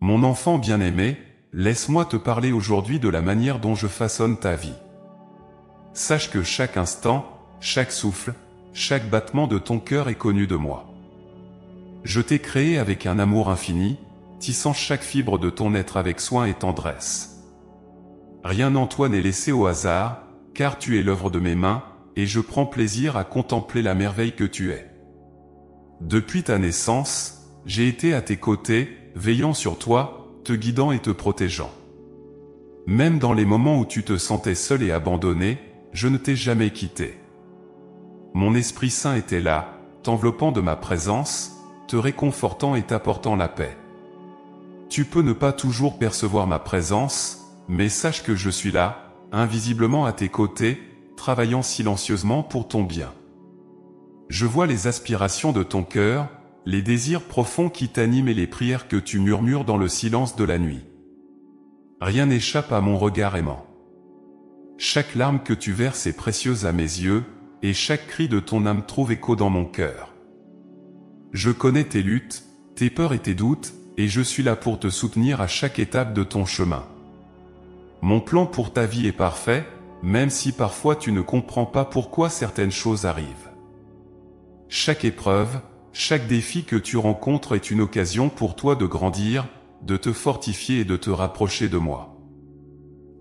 Mon enfant bien-aimé, laisse-moi te parler aujourd'hui de la manière dont je façonne ta vie. Sache que chaque instant, chaque souffle, chaque battement de ton cœur est connu de moi. Je t'ai créé avec un amour infini, tissant chaque fibre de ton être avec soin et tendresse. Rien en toi n'est laissé au hasard, car tu es l'œuvre de mes mains, et je prends plaisir à contempler la merveille que tu es. Depuis ta naissance, j'ai été à tes côtés, veillant sur toi, te guidant et te protégeant. Même dans les moments où tu te sentais seul et abandonné, je ne t'ai jamais quitté. Mon Esprit Saint était là, t'enveloppant de ma présence, te réconfortant et t'apportant la paix. Tu peux ne pas toujours percevoir ma présence, mais sache que je suis là, invisiblement à tes côtés, travaillant silencieusement pour ton bien. Je vois les aspirations de ton cœur, les désirs profonds qui t'animent et les prières que tu murmures dans le silence de la nuit. Rien n'échappe à mon regard aimant. Chaque larme que tu verses est précieuse à mes yeux, et chaque cri de ton âme trouve écho dans mon cœur. Je connais tes luttes, tes peurs et tes doutes, et je suis là pour te soutenir à chaque étape de ton chemin. Mon plan pour ta vie est parfait, même si parfois tu ne comprends pas pourquoi certaines choses arrivent. Chaque épreuve, chaque défi que tu rencontres est une occasion pour toi de grandir, de te fortifier et de te rapprocher de moi.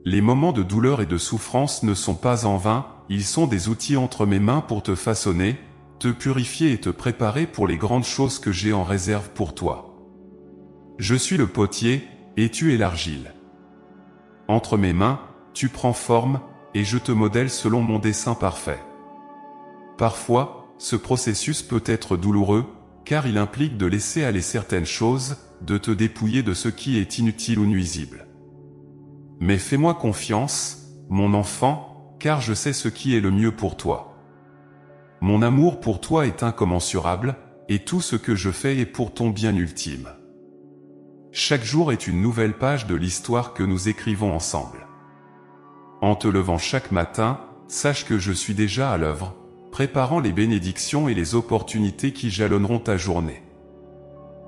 Les moments de douleur et de souffrance ne sont pas en vain, ils sont des outils entre mes mains pour te façonner, te purifier et te préparer pour les grandes choses que j'ai en réserve pour toi. Je suis le potier, et tu es l'argile. Entre mes mains, tu prends forme, et je te modèle selon mon dessein parfait. Parfois, ce processus peut être douloureux, car il implique de laisser aller certaines choses, de te dépouiller de ce qui est inutile ou nuisible. Mais fais-moi confiance, mon enfant, car je sais ce qui est le mieux pour toi. Mon amour pour toi est incommensurable, et tout ce que je fais est pour ton bien ultime. Chaque jour est une nouvelle page de l'histoire que nous écrivons ensemble. En te levant chaque matin, sache que je suis déjà à l'œuvre, préparant les bénédictions et les opportunités qui jalonneront ta journée.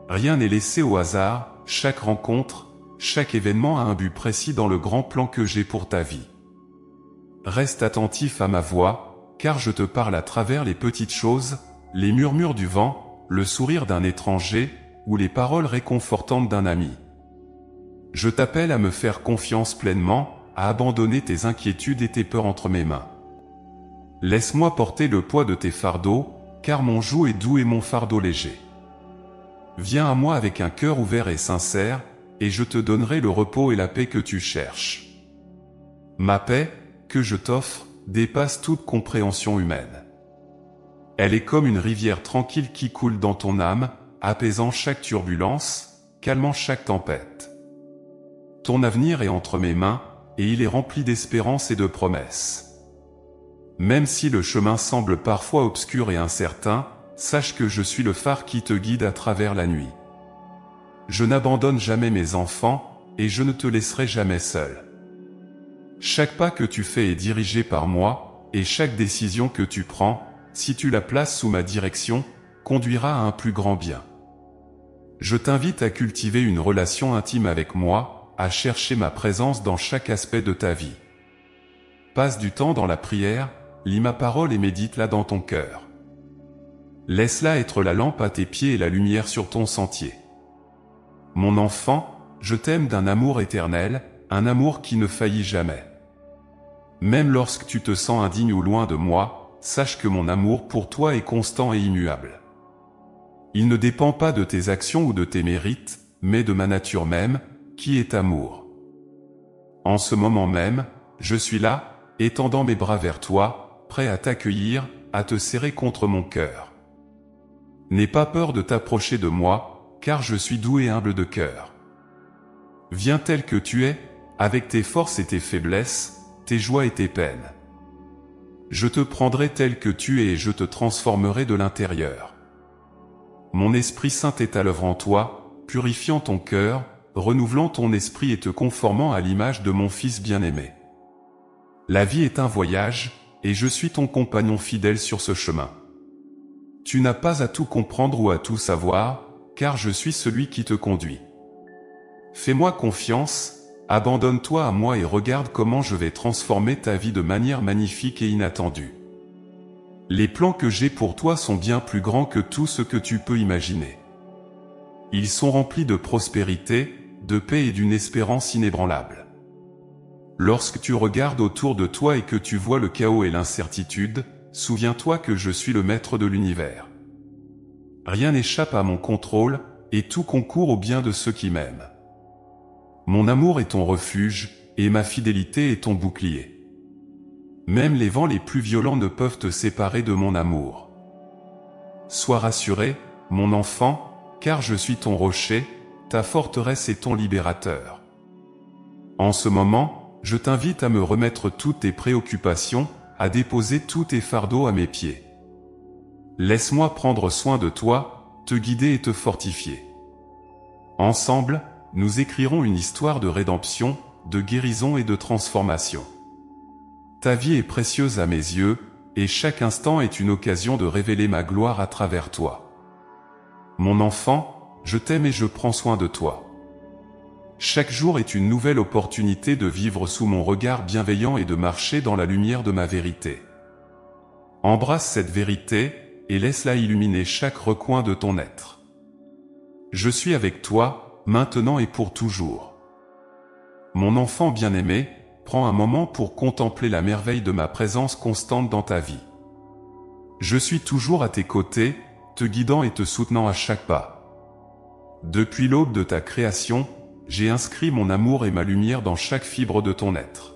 Rien n'est laissé au hasard, chaque rencontre, chaque événement a un but précis dans le grand plan que j'ai pour ta vie. Reste attentif à ma voix, car je te parle à travers les petites choses, les murmures du vent, le sourire d'un étranger, ou les paroles réconfortantes d'un ami. Je t'appelle à me faire confiance pleinement, à abandonner tes inquiétudes et tes peurs entre mes mains. Laisse-moi porter le poids de tes fardeaux, car mon joug est doux et mon fardeau léger. Viens à moi avec un cœur ouvert et sincère, et je te donnerai le repos et la paix que tu cherches. Ma paix, que je t'offre, dépasse toute compréhension humaine. Elle est comme une rivière tranquille qui coule dans ton âme, apaisant chaque turbulence, calmant chaque tempête. Ton avenir est entre mes mains, et il est rempli d'espérance et de promesses. Même si le chemin semble parfois obscur et incertain, sache que je suis le phare qui te guide à travers la nuit. Je n'abandonne jamais mes enfants, et je ne te laisserai jamais seul. Chaque pas que tu fais est dirigé par moi, et chaque décision que tu prends, si tu la places sous ma direction, conduira à un plus grand bien. Je t'invite à cultiver une relation intime avec moi, à chercher ma présence dans chaque aspect de ta vie. Passe du temps dans la prière, lis ma parole et médite-la dans ton cœur. Laisse-la être la lampe à tes pieds et la lumière sur ton sentier. Mon enfant, je t'aime d'un amour éternel, un amour qui ne faillit jamais. Même lorsque tu te sens indigne ou loin de moi, sache que mon amour pour toi est constant et immuable. Il ne dépend pas de tes actions ou de tes mérites, mais de ma nature même, qui est amour. En ce moment même, je suis là, étendant mes bras vers toi, prêt à t'accueillir, à te serrer contre mon cœur. N'aie pas peur de t'approcher de moi, car je suis doux et humble de cœur. Viens tel que tu es, avec tes forces et tes faiblesses, tes joies et tes peines. Je te prendrai tel que tu es et je te transformerai de l'intérieur. Mon Esprit Saint est à l'œuvre en toi, purifiant ton cœur, renouvelant ton esprit et te conformant à l'image de mon Fils bien-aimé. La vie est un voyage, et je suis ton compagnon fidèle sur ce chemin. Tu n'as pas à tout comprendre ou à tout savoir, car je suis celui qui te conduit. Fais-moi confiance, abandonne-toi à moi et regarde comment je vais transformer ta vie de manière magnifique et inattendue. Les plans que j'ai pour toi sont bien plus grands que tout ce que tu peux imaginer. Ils sont remplis de prospérité, de paix et d'une espérance inébranlable. Lorsque tu regardes autour de toi et que tu vois le chaos et l'incertitude, souviens-toi que je suis le maître de l'univers. Rien n'échappe à mon contrôle, et tout concourt au bien de ceux qui m'aiment. Mon amour est ton refuge, et ma fidélité est ton bouclier. Même les vents les plus violents ne peuvent te séparer de mon amour. Sois rassuré, mon enfant, car je suis ton rocher, ta forteresse et ton libérateur. En ce moment, je t'invite à me remettre toutes tes préoccupations, à déposer tous tes fardeaux à mes pieds. Laisse-moi prendre soin de toi, te guider et te fortifier. Ensemble, nous écrirons une histoire de rédemption, de guérison et de transformation. Ta vie est précieuse à mes yeux, et chaque instant est une occasion de révéler ma gloire à travers toi. Mon enfant, je t'aime et je prends soin de toi. Chaque jour est une nouvelle opportunité de vivre sous mon regard bienveillant et de marcher dans la lumière de ma vérité. Embrasse cette vérité, et laisse-la illuminer chaque recoin de ton être. Je suis avec toi, maintenant et pour toujours. Mon enfant bien-aimé, prends un moment pour contempler la merveille de ma présence constante dans ta vie. Je suis toujours à tes côtés, te guidant et te soutenant à chaque pas. Depuis l'aube de ta création, j'ai inscrit mon amour et ma lumière dans chaque fibre de ton être.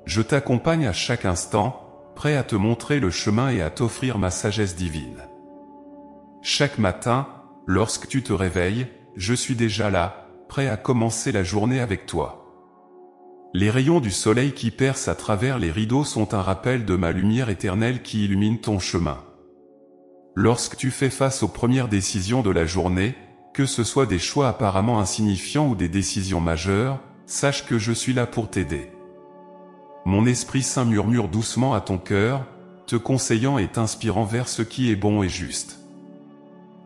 Je t'accompagne à chaque instant, prêt à te montrer le chemin et à t'offrir ma sagesse divine. Chaque matin, lorsque tu te réveilles, je suis déjà là, prêt à commencer la journée avec toi. Les rayons du soleil qui percent à travers les rideaux sont un rappel de ma lumière éternelle qui illumine ton chemin. Lorsque tu fais face aux premières décisions de la journée, que ce soit des choix apparemment insignifiants ou des décisions majeures, sache que je suis là pour t'aider. Mon Esprit Saint murmure doucement à ton cœur, te conseillant et t'inspirant vers ce qui est bon et juste.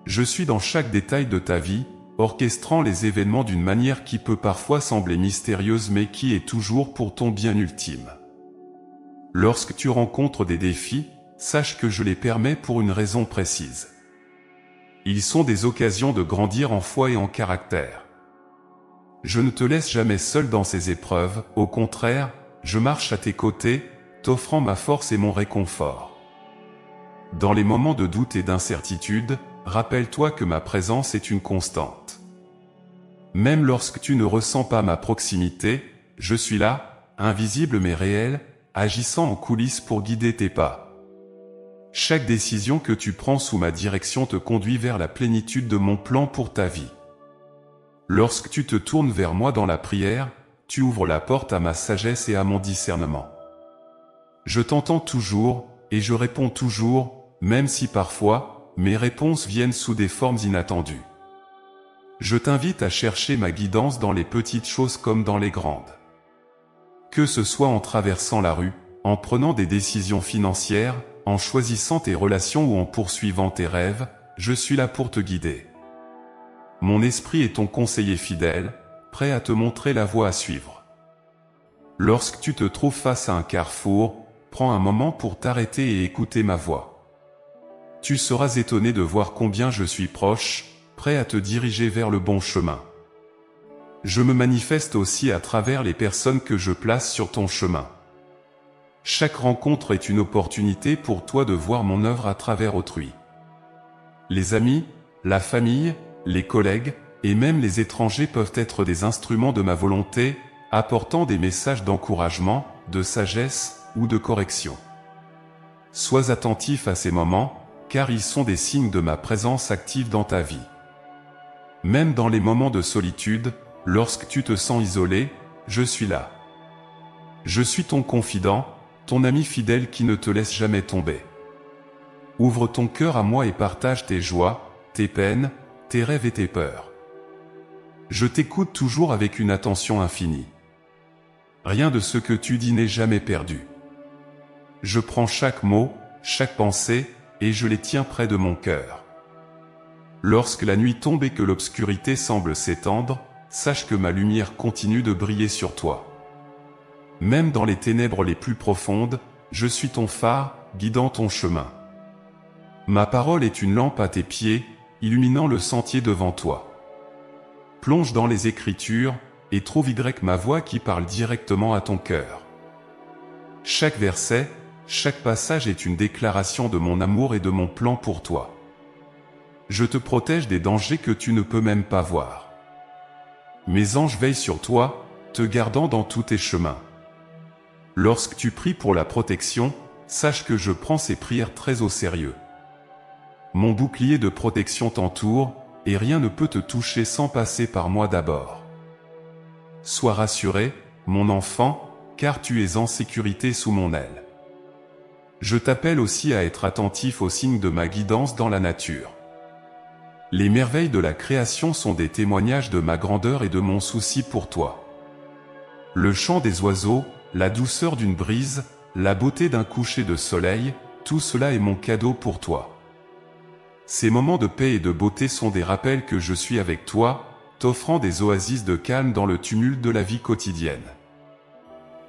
Je suis dans chaque détail de ta vie, orchestrant les événements d'une manière qui peut parfois sembler mystérieuse mais qui est toujours pour ton bien ultime. Lorsque tu rencontres des défis, sache que je les permets pour une raison précise. Ils sont des occasions de grandir en foi et en caractère. Je ne te laisse jamais seul dans ces épreuves, au contraire, je marche à tes côtés, t'offrant ma force et mon réconfort. Dans les moments de doute et d'incertitude, rappelle-toi que ma présence est une constante. Même lorsque tu ne ressens pas ma proximité, je suis là, invisible mais réel, agissant en coulisses pour guider tes pas. Chaque décision que tu prends sous ma direction te conduit vers la plénitude de mon plan pour ta vie. Lorsque tu te tournes vers moi dans la prière, tu ouvres la porte à ma sagesse et à mon discernement. Je t'entends toujours, et je réponds toujours, même si parfois, mes réponses viennent sous des formes inattendues. Je t'invite à chercher ma guidance dans les petites choses comme dans les grandes. Que ce soit en traversant la rue, en prenant des décisions financières, en choisissant tes relations ou en poursuivant tes rêves, je suis là pour te guider. Mon esprit est ton conseiller fidèle, prêt à te montrer la voie à suivre. Lorsque tu te trouves face à un carrefour, prends un moment pour t'arrêter et écouter ma voix. Tu seras étonné de voir combien je suis proche, prêt à te diriger vers le bon chemin. Je me manifeste aussi à travers les personnes que je place sur ton chemin. Chaque rencontre est une opportunité pour toi de voir mon œuvre à travers autrui. Les amis, la famille, les collègues, et même les étrangers peuvent être des instruments de ma volonté, apportant des messages d'encouragement, de sagesse ou de correction. Sois attentif à ces moments, car ils sont des signes de ma présence active dans ta vie. Même dans les moments de solitude, lorsque tu te sens isolé, je suis là. Je suis ton confident, ton ami fidèle qui ne te laisse jamais tomber. Ouvre ton cœur à moi et partage tes joies, tes peines, tes rêves et tes peurs. Je t'écoute toujours avec une attention infinie. Rien de ce que tu dis n'est jamais perdu. Je prends chaque mot, chaque pensée, et je les tiens près de mon cœur. Lorsque la nuit tombe et que l'obscurité semble s'étendre, sache que ma lumière continue de briller sur toi. Même dans les ténèbres les plus profondes, je suis ton phare, guidant ton chemin. Ma parole est une lampe à tes pieds, illuminant le sentier devant toi. Plonge dans les Écritures, et trouve ma voix qui parle directement à ton cœur. Chaque verset, chaque passage est une déclaration de mon amour et de mon plan pour toi. Je te protège des dangers que tu ne peux même pas voir. Mes anges veillent sur toi, te gardant dans tous tes chemins. Lorsque tu pries pour la protection, sache que je prends ces prières très au sérieux. Mon bouclier de protection t'entoure, et rien ne peut te toucher sans passer par moi d'abord. Sois rassuré, mon enfant, car tu es en sécurité sous mon aile. Je t'appelle aussi à être attentif aux signes de ma guidance dans la nature. Les merveilles de la création sont des témoignages de ma grandeur et de mon souci pour toi. Le chant des oiseaux, la douceur d'une brise, la beauté d'un coucher de soleil, tout cela est mon cadeau pour toi. Ces moments de paix et de beauté sont des rappels que je suis avec toi, t'offrant des oasis de calme dans le tumulte de la vie quotidienne.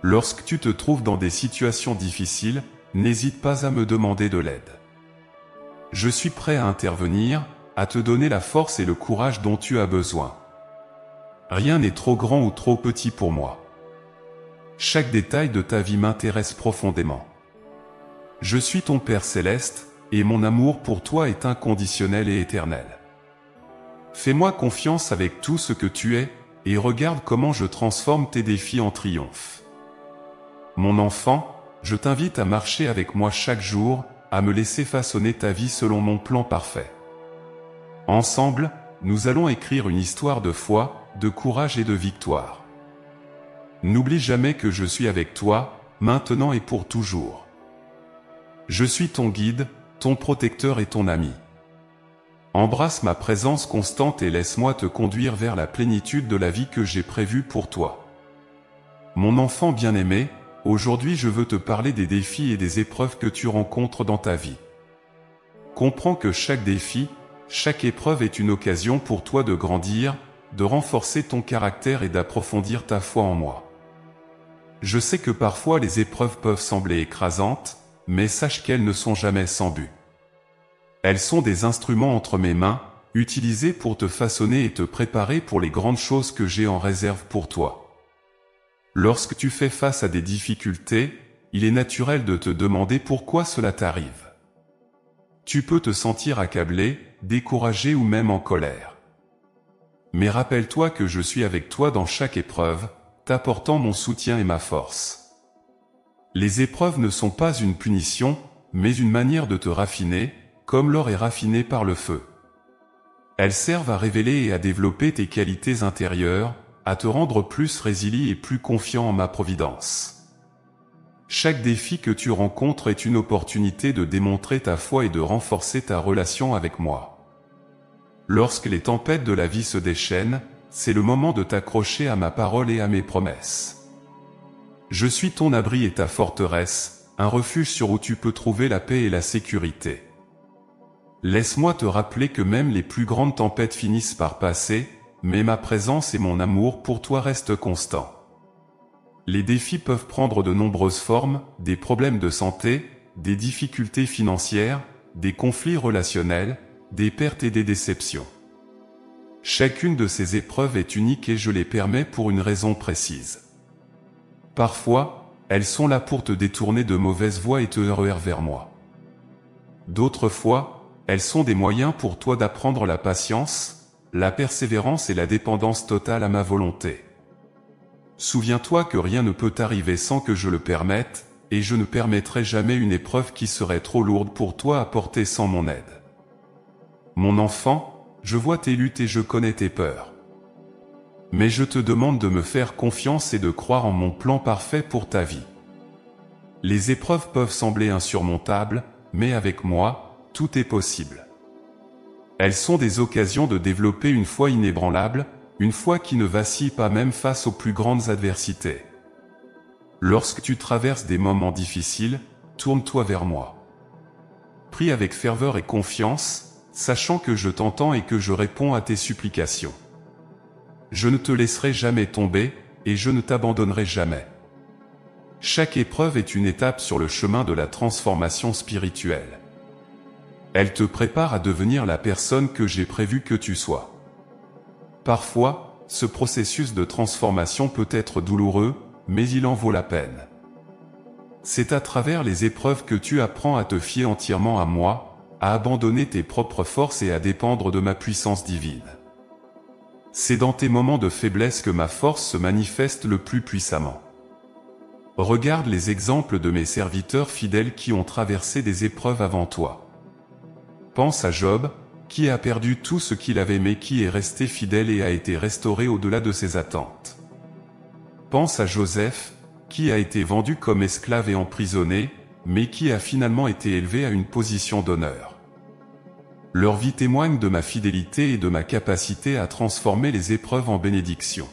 Lorsque tu te trouves dans des situations difficiles, n'hésite pas à me demander de l'aide. Je suis prêt à intervenir, à te donner la force et le courage dont tu as besoin. Rien n'est trop grand ou trop petit pour moi. Chaque détail de ta vie m'intéresse profondément. Je suis ton Père céleste, et mon amour pour toi est inconditionnel et éternel. Fais-moi confiance avec tout ce que tu es, et regarde comment je transforme tes défis en triomphe. Mon enfant, je t'invite à marcher avec moi chaque jour, à me laisser façonner ta vie selon mon plan parfait. Ensemble, nous allons écrire une histoire de foi, de courage et de victoire. N'oublie jamais que je suis avec toi, maintenant et pour toujours. Je suis ton guide, ton protecteur et ton ami. Embrasse ma présence constante et laisse-moi te conduire vers la plénitude de la vie que j'ai prévue pour toi. Mon enfant bien-aimé, aujourd'hui je veux te parler des défis et des épreuves que tu rencontres dans ta vie. Comprends que chaque défi, chaque épreuve est une occasion pour toi de grandir, de renforcer ton caractère et d'approfondir ta foi en moi. Je sais que parfois les épreuves peuvent sembler écrasantes, mais sache qu'elles ne sont jamais sans but. Elles sont des instruments entre mes mains, utilisés pour te façonner et te préparer pour les grandes choses que j'ai en réserve pour toi. Lorsque tu fais face à des difficultés, il est naturel de te demander pourquoi cela t'arrive. Tu peux te sentir accablé, découragé ou même en colère. Mais rappelle-toi que je suis avec toi dans chaque épreuve, t'apportant mon soutien et ma force. Les épreuves ne sont pas une punition, mais une manière de te raffiner, comme l'or est raffiné par le feu. Elles servent à révéler et à développer tes qualités intérieures, à te rendre plus résilient et plus confiant en ma providence. Chaque défi que tu rencontres est une opportunité de démontrer ta foi et de renforcer ta relation avec moi. Lorsque les tempêtes de la vie se déchaînent, c'est le moment de t'accrocher à ma parole et à mes promesses. Je suis ton abri et ta forteresse, un refuge sur où tu peux trouver la paix et la sécurité. Laisse-moi te rappeler que même les plus grandes tempêtes finissent par passer, mais ma présence et mon amour pour toi restent constants. Les défis peuvent prendre de nombreuses formes, des problèmes de santé, des difficultés financières, des conflits relationnels, des pertes et des déceptions. Chacune de ces épreuves est unique et je les permets pour une raison précise. Parfois, elles sont là pour te détourner de mauvaises voies et te heurter vers moi. D'autres fois, elles sont des moyens pour toi d'apprendre la patience, la persévérance et la dépendance totale à ma volonté. Souviens-toi que rien ne peut t'arriver sans que je le permette, et je ne permettrai jamais une épreuve qui serait trop lourde pour toi à porter sans mon aide. Mon enfant, je vois tes luttes et je connais tes peurs. Mais je te demande de me faire confiance et de croire en mon plan parfait pour ta vie. Les épreuves peuvent sembler insurmontables, mais avec moi, tout est possible. Elles sont des occasions de développer une foi inébranlable, une foi qui ne vacille pas même face aux plus grandes adversités. Lorsque tu traverses des moments difficiles, tourne-toi vers moi. Prie avec ferveur et confiance, sachant que je t'entends et que je réponds à tes supplications. Je ne te laisserai jamais tomber, et je ne t'abandonnerai jamais. Chaque épreuve est une étape sur le chemin de la transformation spirituelle. Elle te prépare à devenir la personne que j'ai prévu que tu sois. Parfois, ce processus de transformation peut être douloureux, mais il en vaut la peine. C'est à travers les épreuves que tu apprends à te fier entièrement à moi, à abandonner tes propres forces et à dépendre de ma puissance divine. C'est dans tes moments de faiblesse que ma force se manifeste le plus puissamment. Regarde les exemples de mes serviteurs fidèles qui ont traversé des épreuves avant toi. Pense à Job, qui a perdu tout ce qu'il avait mais qui est resté fidèle et a été restauré au-delà de ses attentes. Pense à Joseph, qui a été vendu comme esclave et emprisonné, mais qui a finalement été élevé à une position d'honneur. Leur vie témoigne de ma fidélité et de ma capacité à transformer les épreuves en bénédictions.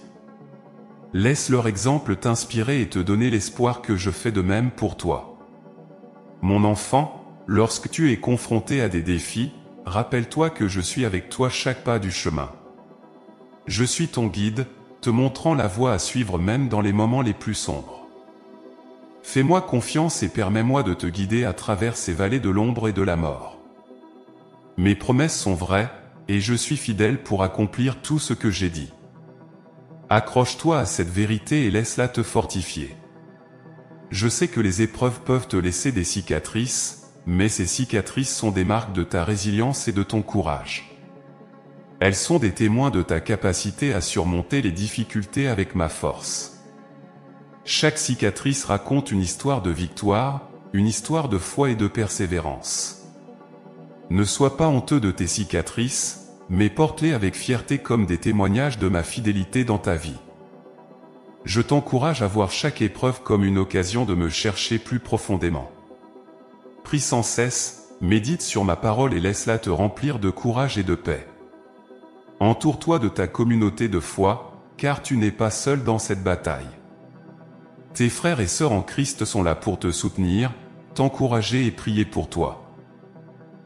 Laisse leur exemple t'inspirer et te donner l'espoir que je fais de même pour toi. Mon enfant, lorsque tu es confronté à des défis, rappelle-toi que je suis avec toi chaque pas du chemin. Je suis ton guide, te montrant la voie à suivre même dans les moments les plus sombres. Fais-moi confiance et permets-moi de te guider à travers ces vallées de l'ombre et de la mort. Mes promesses sont vraies, et je suis fidèle pour accomplir tout ce que j'ai dit. Accroche-toi à cette vérité et laisse-la te fortifier. Je sais que les épreuves peuvent te laisser des cicatrices, mais ces cicatrices sont des marques de ta résilience et de ton courage. Elles sont des témoins de ta capacité à surmonter les difficultés avec ma force. Chaque cicatrice raconte une histoire de victoire, une histoire de foi et de persévérance. Ne sois pas honteux de tes cicatrices, mais porte-les avec fierté comme des témoignages de ma fidélité dans ta vie. Je t'encourage à voir chaque épreuve comme une occasion de me chercher plus profondément. Prie sans cesse, médite sur ma parole et laisse-la te remplir de courage et de paix. Entoure-toi de ta communauté de foi, car tu n'es pas seul dans cette bataille. Tes frères et sœurs en Christ sont là pour te soutenir, t'encourager et prier pour toi.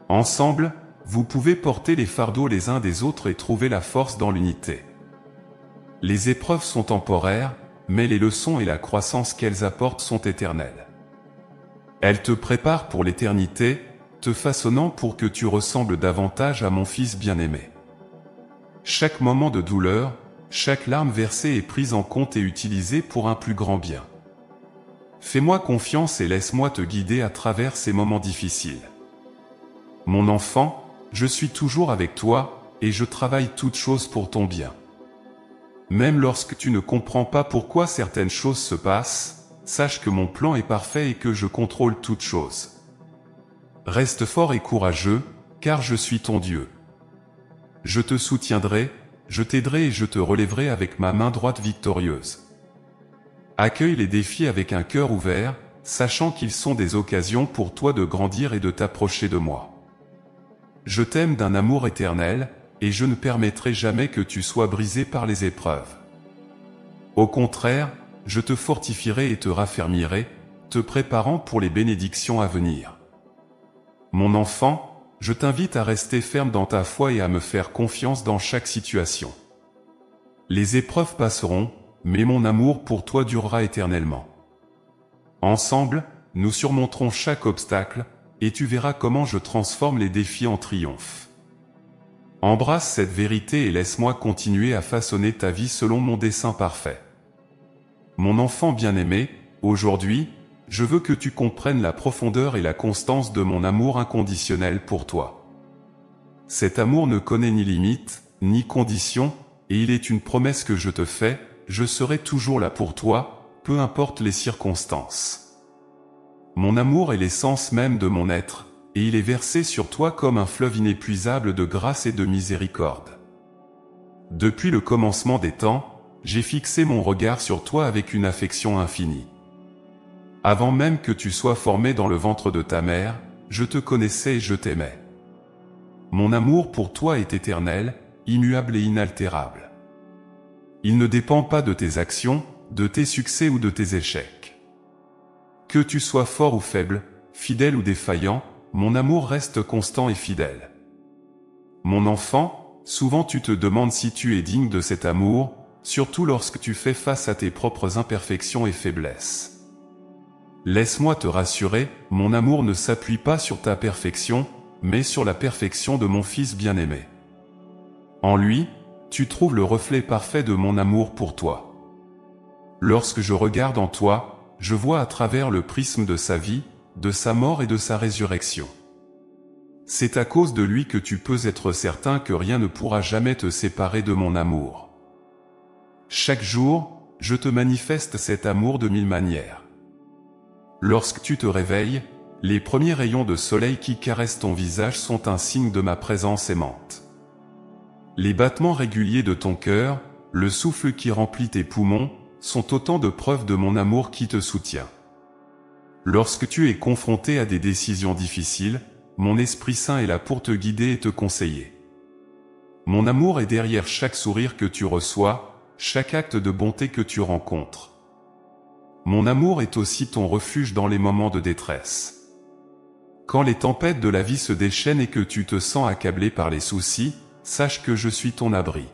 Ensemble, vous pouvez porter les fardeaux les uns des autres et trouver la force dans l'unité. Les épreuves sont temporaires, mais les leçons et la croissance qu'elles apportent sont éternelles. Elles te préparent pour l'éternité, te façonnant pour que tu ressembles davantage à mon Fils bien-aimé. Chaque moment de douleur, chaque larme versée est prise en compte et utilisée pour un plus grand bien. Fais-moi confiance et laisse-moi te guider à travers ces moments difficiles. Mon enfant, je suis toujours avec toi, et je travaille toutes choses pour ton bien. Même lorsque tu ne comprends pas pourquoi certaines choses se passent, sache que mon plan est parfait et que je contrôle toutes choses. Reste fort et courageux, car je suis ton Dieu. Je te soutiendrai, je t'aiderai et je te relèverai avec ma main droite victorieuse. Accueille les défis avec un cœur ouvert, sachant qu'ils sont des occasions pour toi de grandir et de t'approcher de moi. Je t'aime d'un amour éternel, et je ne permettrai jamais que tu sois brisé par les épreuves. Au contraire, je te fortifierai et te raffermirai, te préparant pour les bénédictions à venir. Mon enfant, je t'invite à rester ferme dans ta foi et à me faire confiance dans chaque situation. Les épreuves passeront, mais mon amour pour toi durera éternellement. Ensemble, nous surmonterons chaque obstacle, et tu verras comment je transforme les défis en triomphe. Embrasse cette vérité et laisse-moi continuer à façonner ta vie selon mon dessein parfait. Mon enfant bien-aimé, aujourd'hui, je veux que tu comprennes la profondeur et la constance de mon amour inconditionnel pour toi. Cet amour ne connaît ni limite, ni condition, et il est une promesse que je te fais, je serai toujours là pour toi, peu importe les circonstances. Mon amour est l'essence même de mon être, et il est versé sur toi comme un fleuve inépuisable de grâce et de miséricorde. Depuis le commencement des temps, j'ai fixé mon regard sur toi avec une affection infinie. Avant même que tu sois formé dans le ventre de ta mère, je te connaissais et je t'aimais. Mon amour pour toi est éternel, immuable et inaltérable. Il ne dépend pas de tes actions, de tes succès ou de tes échecs. Que tu sois fort ou faible, fidèle ou défaillant, mon amour reste constant et fidèle. Mon enfant, souvent tu te demandes si tu es digne de cet amour, surtout lorsque tu fais face à tes propres imperfections et faiblesses. Laisse-moi te rassurer, mon amour ne s'appuie pas sur ta perfection, mais sur la perfection de mon Fils bien-aimé. En lui, tu trouves le reflet parfait de mon amour pour toi. Lorsque je regarde en toi, je vois à travers le prisme de sa vie, de sa mort et de sa résurrection. C'est à cause de lui que tu peux être certain que rien ne pourra jamais te séparer de mon amour. Chaque jour, je te manifeste cet amour de 1000 manières. Lorsque tu te réveilles, les premiers rayons de soleil qui caressent ton visage sont un signe de ma présence aimante. Les battements réguliers de ton cœur, le souffle qui remplit tes poumons, sont autant de preuves de mon amour qui te soutient. Lorsque tu es confronté à des décisions difficiles, mon Esprit Saint est là pour te guider et te conseiller. Mon amour est derrière chaque sourire que tu reçois, chaque acte de bonté que tu rencontres. Mon amour est aussi ton refuge dans les moments de détresse. Quand les tempêtes de la vie se déchaînent et que tu te sens accablé par les soucis, sache que je suis ton abri.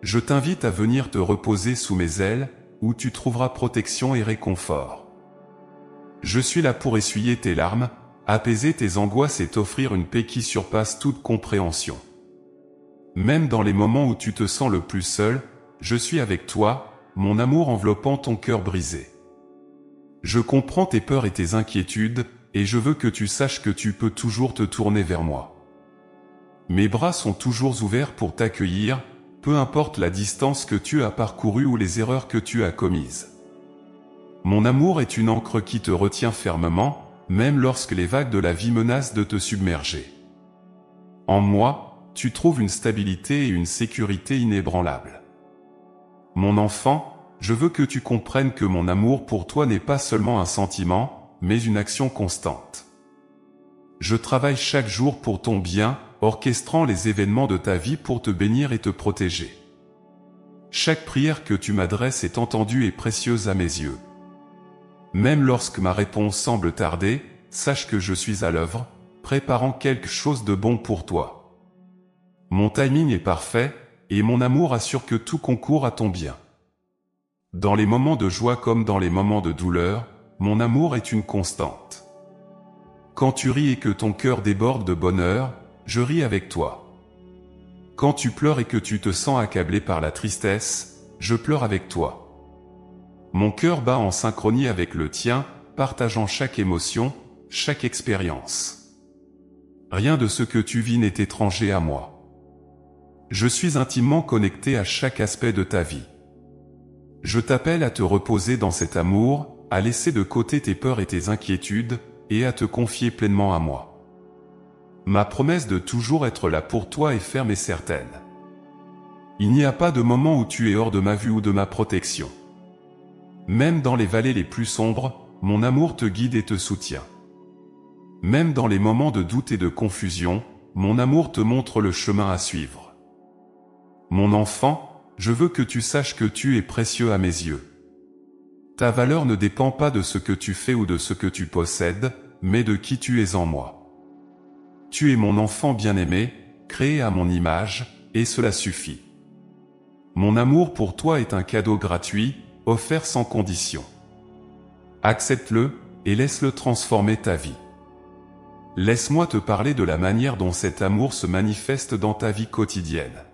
Je t'invite à venir te reposer sous mes ailes, où tu trouveras protection et réconfort. Je suis là pour essuyer tes larmes, apaiser tes angoisses et t'offrir une paix qui surpasse toute compréhension. Même dans les moments où tu te sens le plus seul, je suis avec toi, mon amour enveloppant ton cœur brisé. Je comprends tes peurs et tes inquiétudes, et je veux que tu saches que tu peux toujours te tourner vers moi. Mes bras sont toujours ouverts pour t'accueillir, peu importe la distance que tu as parcourue ou les erreurs que tu as commises. Mon amour est une ancre qui te retient fermement, même lorsque les vagues de la vie menacent de te submerger. En moi, tu trouves une stabilité et une sécurité inébranlables. Mon enfant, je veux que tu comprennes que mon amour pour toi n'est pas seulement un sentiment, mais une action constante. Je travaille chaque jour pour ton bien, orchestrant les événements de ta vie pour te bénir et te protéger. Chaque prière que tu m'adresses est entendue et précieuse à mes yeux. Même lorsque ma réponse semble tarder, sache que je suis à l'œuvre, préparant quelque chose de bon pour toi. Mon timing est parfait, et mon amour assure que tout concourt à ton bien. Dans les moments de joie comme dans les moments de douleur, mon amour est une constante. Quand tu ris et que ton cœur déborde de bonheur, je ris avec toi. Quand tu pleures et que tu te sens accablé par la tristesse, je pleure avec toi. Mon cœur bat en synchronie avec le tien, partageant chaque émotion, chaque expérience. Rien de ce que tu vis n'est étranger à moi. Je suis intimement connecté à chaque aspect de ta vie. Je t'appelle à te reposer dans cet amour, à laisser de côté tes peurs et tes inquiétudes, et à te confier pleinement à moi. Ma promesse de toujours être là pour toi est ferme et certaine. Il n'y a pas de moment où tu es hors de ma vue ou de ma protection. Même dans les vallées les plus sombres, mon amour te guide et te soutient. Même dans les moments de doute et de confusion, mon amour te montre le chemin à suivre. Mon enfant, je veux que tu saches que tu es précieux à mes yeux. Ta valeur ne dépend pas de ce que tu fais ou de ce que tu possèdes, mais de qui tu es en moi. Tu es mon enfant bien-aimé, créé à mon image, et cela suffit. Mon amour pour toi est un cadeau gratuit, offert sans condition. Accepte-le, et laisse-le transformer ta vie. Laisse-moi te parler de la manière dont cet amour se manifeste dans ta vie quotidienne.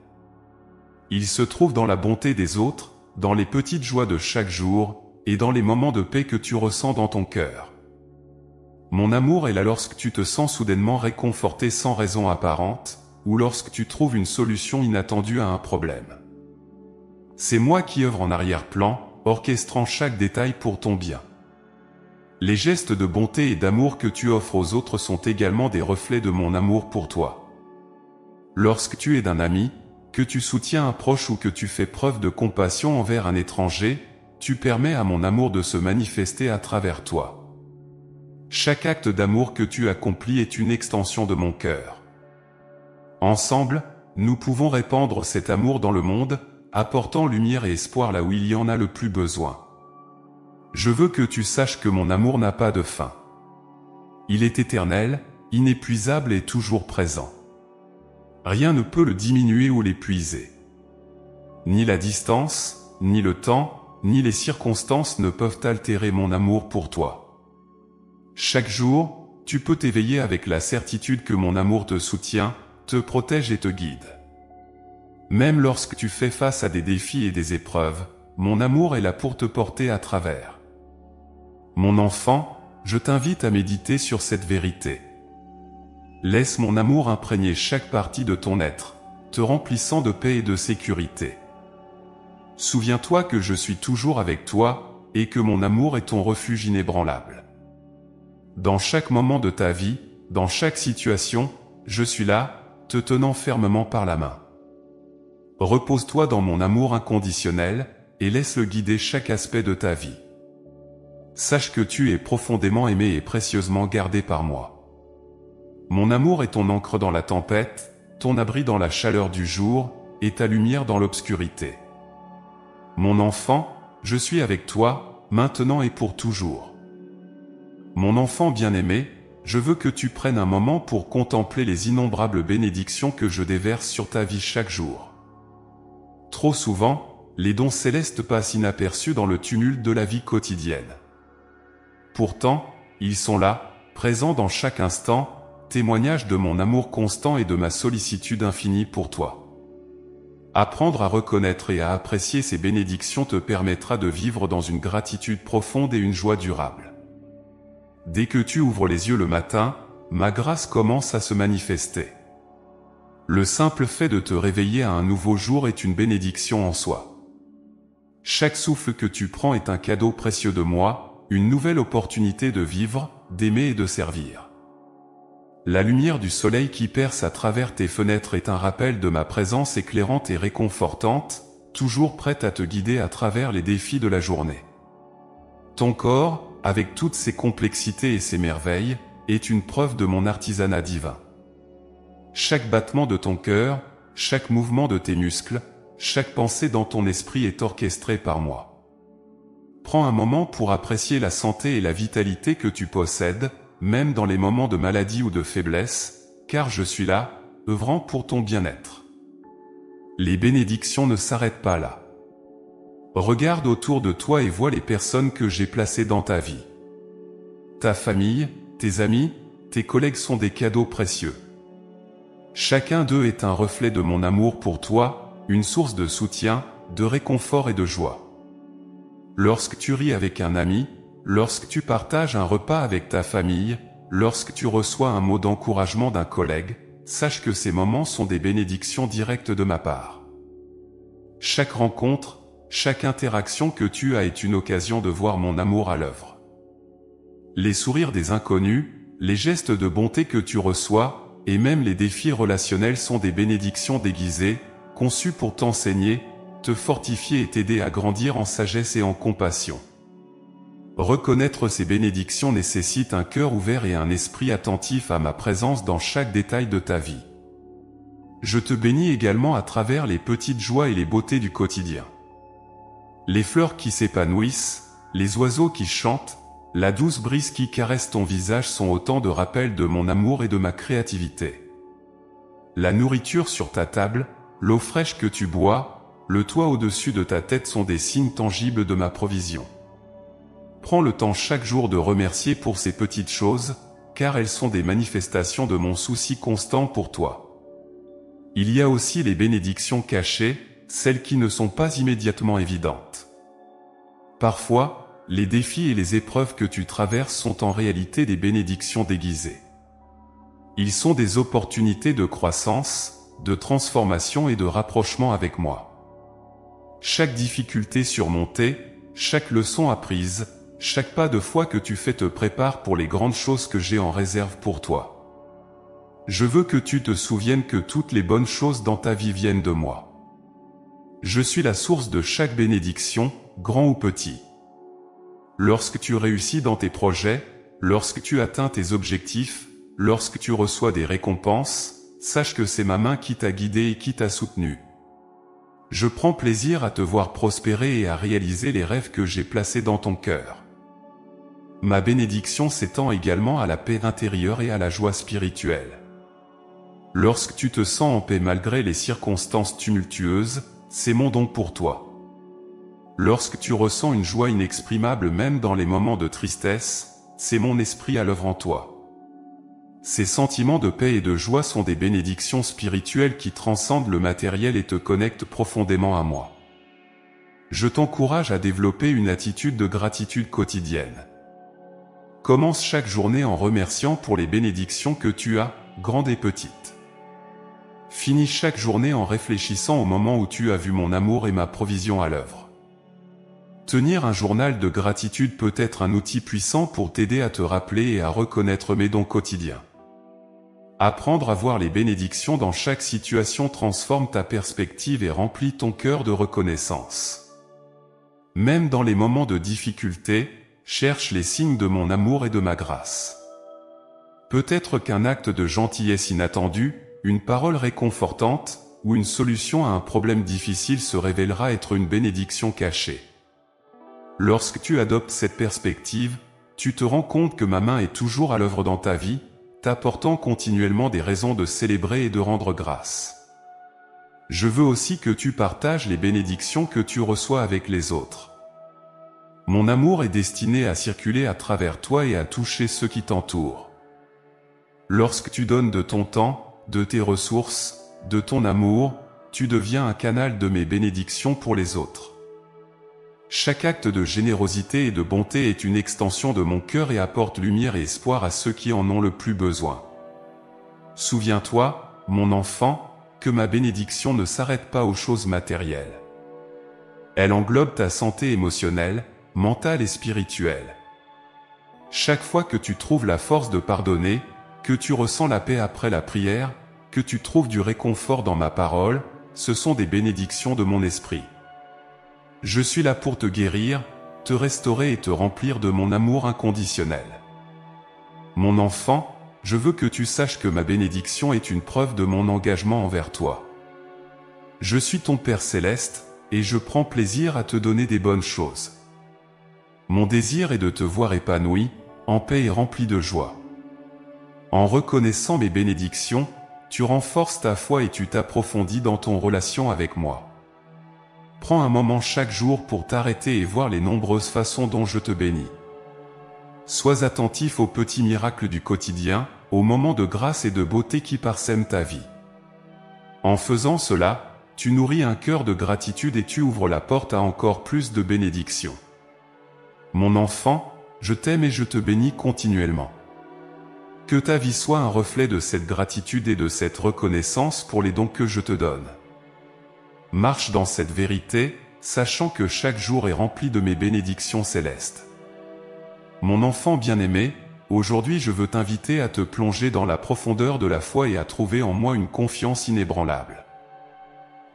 Il se trouve dans la bonté des autres, dans les petites joies de chaque jour, et dans les moments de paix que tu ressens dans ton cœur. Mon amour est là lorsque tu te sens soudainement réconforté sans raison apparente, ou lorsque tu trouves une solution inattendue à un problème. C'est moi qui œuvre en arrière-plan, orchestrant chaque détail pour ton bien. Les gestes de bonté et d'amour que tu offres aux autres sont également des reflets de mon amour pour toi. Lorsque tu es d'un ami, que tu soutiens un proche ou que tu fais preuve de compassion envers un étranger, tu permets à mon amour de se manifester à travers toi. Chaque acte d'amour que tu accomplis est une extension de mon cœur. Ensemble, nous pouvons répandre cet amour dans le monde, apportant lumière et espoir là où il y en a le plus besoin. Je veux que tu saches que mon amour n'a pas de fin. Il est éternel, inépuisable et toujours présent. Rien ne peut le diminuer ou l'épuiser. ni la distance, ni le temps, ni les circonstances ne peuvent altérer mon amour pour toi. Chaque jour, tu peux t'éveiller avec la certitude que mon amour te soutient, te protège et te guide. Même lorsque tu fais face à des défis et des épreuves, mon amour est là pour te porter à travers. Mon enfant, je t'invite à méditer sur cette vérité. Laisse mon amour imprégner chaque partie de ton être, te remplissant de paix et de sécurité. Souviens-toi que je suis toujours avec toi, et que mon amour est ton refuge inébranlable. Dans chaque moment de ta vie, dans chaque situation, je suis là, te tenant fermement par la main. Repose-toi dans mon amour inconditionnel, et laisse-le guider chaque aspect de ta vie. Sache que tu es profondément aimé et précieusement gardé par moi. Mon amour est ton encre dans la tempête, ton abri dans la chaleur du jour, et ta lumière dans l'obscurité. Mon enfant, je suis avec toi, maintenant et pour toujours. Mon enfant bien-aimé, je veux que tu prennes un moment pour contempler les innombrables bénédictions que je déverse sur ta vie chaque jour. Trop souvent, les dons célestes passent inaperçus dans le tumulte de la vie quotidienne. Pourtant, ils sont là, présents dans chaque instant, témoignage de mon amour constant et de ma sollicitude infinie pour toi. Apprendre à reconnaître et à apprécier ces bénédictions te permettra de vivre dans une gratitude profonde et une joie durable. Dès que tu ouvres les yeux le matin, ma grâce commence à se manifester. Le simple fait de te réveiller à un nouveau jour est une bénédiction en soi. Chaque souffle que tu prends est un cadeau précieux de moi, une nouvelle opportunité de vivre, d'aimer et de servir. La lumière du soleil qui perce à travers tes fenêtres est un rappel de ma présence éclairante et réconfortante, toujours prête à te guider à travers les défis de la journée. Ton corps, avec toutes ses complexités et ses merveilles, est une preuve de mon artisanat divin. Chaque battement de ton cœur, chaque mouvement de tes muscles, chaque pensée dans ton esprit est orchestrée par moi. Prends un moment pour apprécier la santé et la vitalité que tu possèdes, même dans les moments de maladie ou de faiblesse, car je suis là, œuvrant pour ton bien-être. Les bénédictions ne s'arrêtent pas là. Regarde autour de toi et vois les personnes que j'ai placées dans ta vie. Ta famille, tes amis, tes collègues sont des cadeaux précieux. Chacun d'eux est un reflet de mon amour pour toi, une source de soutien, de réconfort et de joie. Lorsque tu ris avec un ami, lorsque tu partages un repas avec ta famille, lorsque tu reçois un mot d'encouragement d'un collègue, sache que ces moments sont des bénédictions directes de ma part. Chaque rencontre, chaque interaction que tu as est une occasion de voir mon amour à l'œuvre. Les sourires des inconnus, les gestes de bonté que tu reçois, et même les défis relationnels sont des bénédictions déguisées, conçues pour t'enseigner, te fortifier et t'aider à grandir en sagesse et en compassion. Reconnaître ces bénédictions nécessite un cœur ouvert et un esprit attentif à ma présence dans chaque détail de ta vie. Je te bénis également à travers les petites joies et les beautés du quotidien. Les fleurs qui s'épanouissent, les oiseaux qui chantent, la douce brise qui caresse ton visage sont autant de rappels de mon amour et de ma créativité. La nourriture sur ta table, l'eau fraîche que tu bois, le toit au-dessus de ta tête sont des signes tangibles de ma provision. Prends le temps chaque jour de remercier pour ces petites choses, car elles sont des manifestations de mon souci constant pour toi. Il y a aussi les bénédictions cachées, celles qui ne sont pas immédiatement évidentes. Parfois, les défis et les épreuves que tu traverses sont en réalité des bénédictions déguisées. Ils sont des opportunités de croissance, de transformation et de rapprochement avec moi. Chaque difficulté surmontée, chaque leçon apprise, chaque pas de foi que tu fais te prépare pour les grandes choses que j'ai en réserve pour toi. Je veux que tu te souviennes que toutes les bonnes choses dans ta vie viennent de moi. Je suis la source de chaque bénédiction, grand ou petit. Lorsque tu réussis dans tes projets, lorsque tu atteins tes objectifs, lorsque tu reçois des récompenses, sache que c'est ma main qui t'a guidé et qui t'a soutenu. Je prends plaisir à te voir prospérer et à réaliser les rêves que j'ai placés dans ton cœur. Ma bénédiction s'étend également à la paix intérieure et à la joie spirituelle. Lorsque tu te sens en paix malgré les circonstances tumultueuses, c'est mon don pour toi. Lorsque tu ressens une joie inexprimable même dans les moments de tristesse, c'est mon esprit à l'œuvre en toi. Ces sentiments de paix et de joie sont des bénédictions spirituelles qui transcendent le matériel et te connectent profondément à moi. Je t'encourage à développer une attitude de gratitude quotidienne. Commence chaque journée en remerciant pour les bénédictions que tu as, grandes et petites. Finis chaque journée en réfléchissant au moment où tu as vu mon amour et ma provision à l'œuvre. Tenir un journal de gratitude peut être un outil puissant pour t'aider à te rappeler et à reconnaître mes dons quotidiens. Apprendre à voir les bénédictions dans chaque situation transforme ta perspective et remplit ton cœur de reconnaissance. Même dans les moments de difficulté, cherche les signes de mon amour et de ma grâce. Peut-être qu'un acte de gentillesse inattendue, une parole réconfortante, ou une solution à un problème difficile se révélera être une bénédiction cachée. Lorsque tu adoptes cette perspective, tu te rends compte que ma main est toujours à l'œuvre dans ta vie, t'apportant continuellement des raisons de célébrer et de rendre grâce. Je veux aussi que tu partages les bénédictions que tu reçois avec les autres. Mon amour est destiné à circuler à travers toi et à toucher ceux qui t'entourent. Lorsque tu donnes de ton temps, de tes ressources, de ton amour, tu deviens un canal de mes bénédictions pour les autres. Chaque acte de générosité et de bonté est une extension de mon cœur et apporte lumière et espoir à ceux qui en ont le plus besoin. Souviens-toi, mon enfant, que ma bénédiction ne s'arrête pas aux choses matérielles. Elle englobe ta santé émotionnelle, mentale et spirituelle. Chaque fois que tu trouves la force de pardonner, que tu ressens la paix après la prière, que tu trouves du réconfort dans ma parole, ce sont des bénédictions de mon esprit. Je suis là pour te guérir, te restaurer et te remplir de mon amour inconditionnel. Mon enfant, je veux que tu saches que ma bénédiction est une preuve de mon engagement envers toi. Je suis ton Père céleste, et je prends plaisir à te donner des bonnes choses. Mon désir est de te voir épanoui, en paix et rempli de joie. En reconnaissant mes bénédictions, tu renforces ta foi et tu t'approfondis dans ton relation avec moi. Prends un moment chaque jour pour t'arrêter et voir les nombreuses façons dont je te bénis. Sois attentif aux petits miracles du quotidien, aux moments de grâce et de beauté qui parsèment ta vie. En faisant cela, tu nourris un cœur de gratitude et tu ouvres la porte à encore plus de bénédictions. Mon enfant, je t'aime et je te bénis continuellement. Que ta vie soit un reflet de cette gratitude et de cette reconnaissance pour les dons que je te donne. Marche dans cette vérité, sachant que chaque jour est rempli de mes bénédictions célestes. Mon enfant bien-aimé, aujourd'hui je veux t'inviter à te plonger dans la profondeur de la foi et à trouver en moi une confiance inébranlable.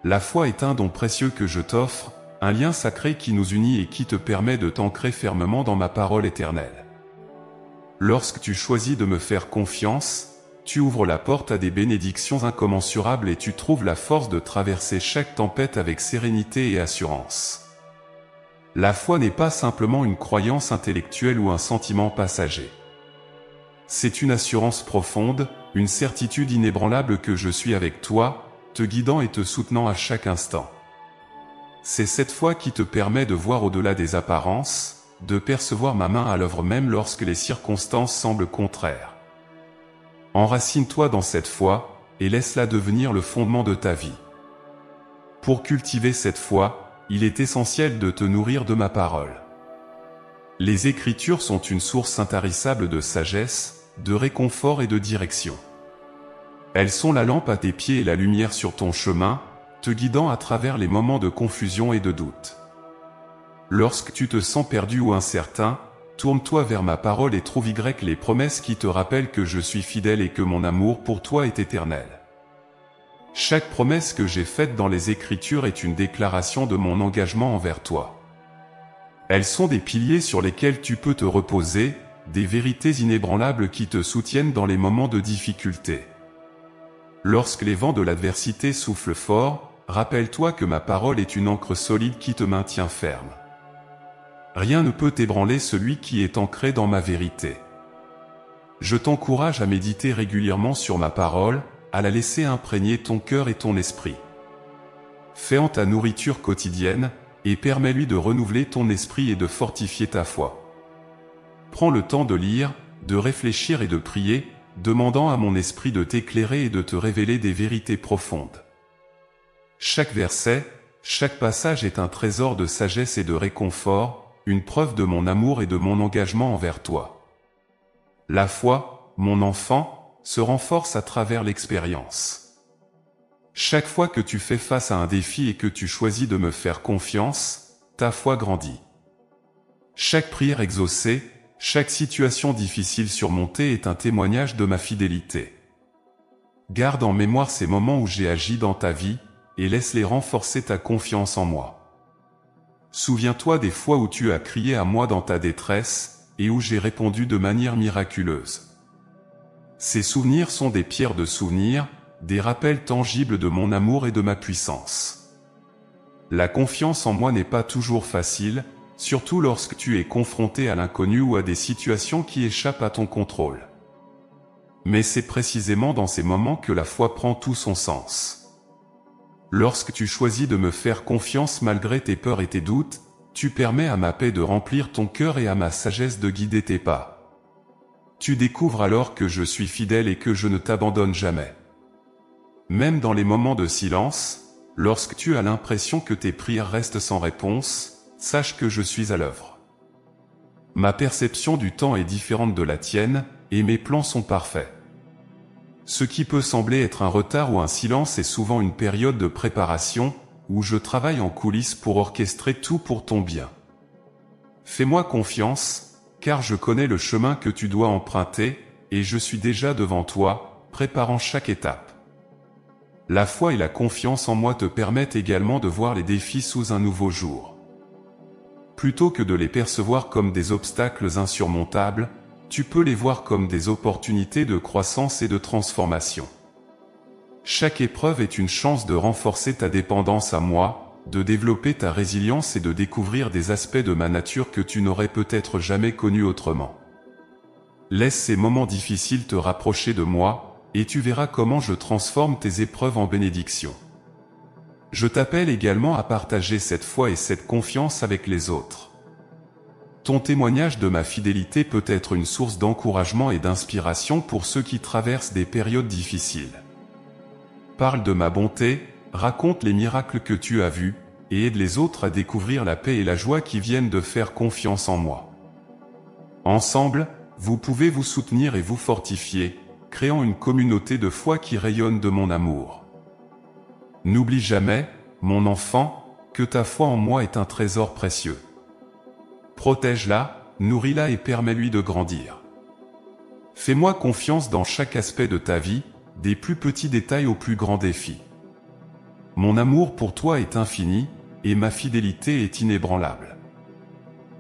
La foi est un don précieux que je t'offre, un lien sacré qui nous unit et qui te permet de t'ancrer fermement dans ma parole éternelle. Lorsque tu choisis de me faire confiance, tu ouvres la porte à des bénédictions incommensurables et tu trouves la force de traverser chaque tempête avec sérénité et assurance. La foi n'est pas simplement une croyance intellectuelle ou un sentiment passager. C'est une assurance profonde, une certitude inébranlable que je suis avec toi, te guidant et te soutenant à chaque instant. C'est cette foi qui te permet de voir au-delà des apparences, de percevoir ma main à l'œuvre même lorsque les circonstances semblent contraires. Enracine-toi dans cette foi, et laisse-la devenir le fondement de ta vie. Pour cultiver cette foi, il est essentiel de te nourrir de ma parole. Les Écritures sont une source intarissable de sagesse, de réconfort et de direction. Elles sont la lampe à tes pieds et la lumière sur ton chemin, te guidant à travers les moments de confusion et de doute. Lorsque tu te sens perdu ou incertain, tourne-toi vers ma parole et trouve les promesses qui te rappellent que je suis fidèle et que mon amour pour toi est éternel. Chaque promesse que j'ai faite dans les Écritures est une déclaration de mon engagement envers toi. Elles sont des piliers sur lesquels tu peux te reposer, des vérités inébranlables qui te soutiennent dans les moments de difficulté. Lorsque les vents de l'adversité soufflent fort, rappelle-toi que ma parole est une ancre solide qui te maintient ferme. Rien ne peut ébranler celui qui est ancré dans ma vérité. Je t'encourage à méditer régulièrement sur ma parole, à la laisser imprégner ton cœur et ton esprit. fais-en ta nourriture quotidienne, et permets-lui de renouveler ton esprit et de fortifier ta foi. Prends le temps de lire, de réfléchir et de prier, demandant à mon esprit de t'éclairer et de te révéler des vérités profondes. Chaque verset, chaque passage est un trésor de sagesse et de réconfort, une preuve de mon amour et de mon engagement envers toi. La foi, mon enfant, se renforce à travers l'expérience. Chaque fois que tu fais face à un défi et que tu choisis de me faire confiance, ta foi grandit. Chaque prière exaucée, chaque situation difficile surmontée est un témoignage de ma fidélité. Garde en mémoire ces moments où j'ai agi dans ta vie, et laisse-les renforcer ta confiance en moi. Souviens-toi des fois où tu as crié à moi dans ta détresse, et où j'ai répondu de manière miraculeuse. Ces souvenirs sont des pierres de souvenir, des rappels tangibles de mon amour et de ma puissance. La confiance en moi n'est pas toujours facile, surtout lorsque tu es confronté à l'inconnu ou à des situations qui échappent à ton contrôle. Mais c'est précisément dans ces moments que la foi prend tout son sens. Lorsque tu choisis de me faire confiance malgré tes peurs et tes doutes, tu permets à ma paix de remplir ton cœur et à ma sagesse de guider tes pas. Tu découvres alors que je suis fidèle et que je ne t'abandonne jamais. Même dans les moments de silence, lorsque tu as l'impression que tes prières restent sans réponse, sache que je suis à l'œuvre. Ma perception du temps est différente de la tienne, et mes plans sont parfaits. Ce qui peut sembler être un retard ou un silence est souvent une période de préparation, où je travaille en coulisses pour orchestrer tout pour ton bien. Fais-moi confiance, car je connais le chemin que tu dois emprunter, et je suis déjà devant toi, préparant chaque étape. La foi et la confiance en moi te permettent également de voir les défis sous un nouveau jour. Plutôt que de les percevoir comme des obstacles insurmontables, tu peux les voir comme des opportunités de croissance et de transformation. Chaque épreuve est une chance de renforcer ta dépendance à moi, de développer ta résilience et de découvrir des aspects de ma nature que tu n'aurais peut-être jamais connus autrement. Laisse ces moments difficiles te rapprocher de moi, et tu verras comment je transforme tes épreuves en bénédictions. Je t'appelle également à partager cette foi et cette confiance avec les autres. Ton témoignage de ma fidélité peut être une source d'encouragement et d'inspiration pour ceux qui traversent des périodes difficiles. Parle de ma bonté, raconte les miracles que tu as vus, et aide les autres à découvrir la paix et la joie qui viennent de faire confiance en moi. Ensemble, vous pouvez vous soutenir et vous fortifier, créant une communauté de foi qui rayonne de mon amour. N'oublie jamais, mon enfant, que ta foi en moi est un trésor précieux. Protège-la, nourris-la et permets-lui de grandir. Fais-moi confiance dans chaque aspect de ta vie, des plus petits détails aux plus grands défis. Mon amour pour toi est infini, et ma fidélité est inébranlable.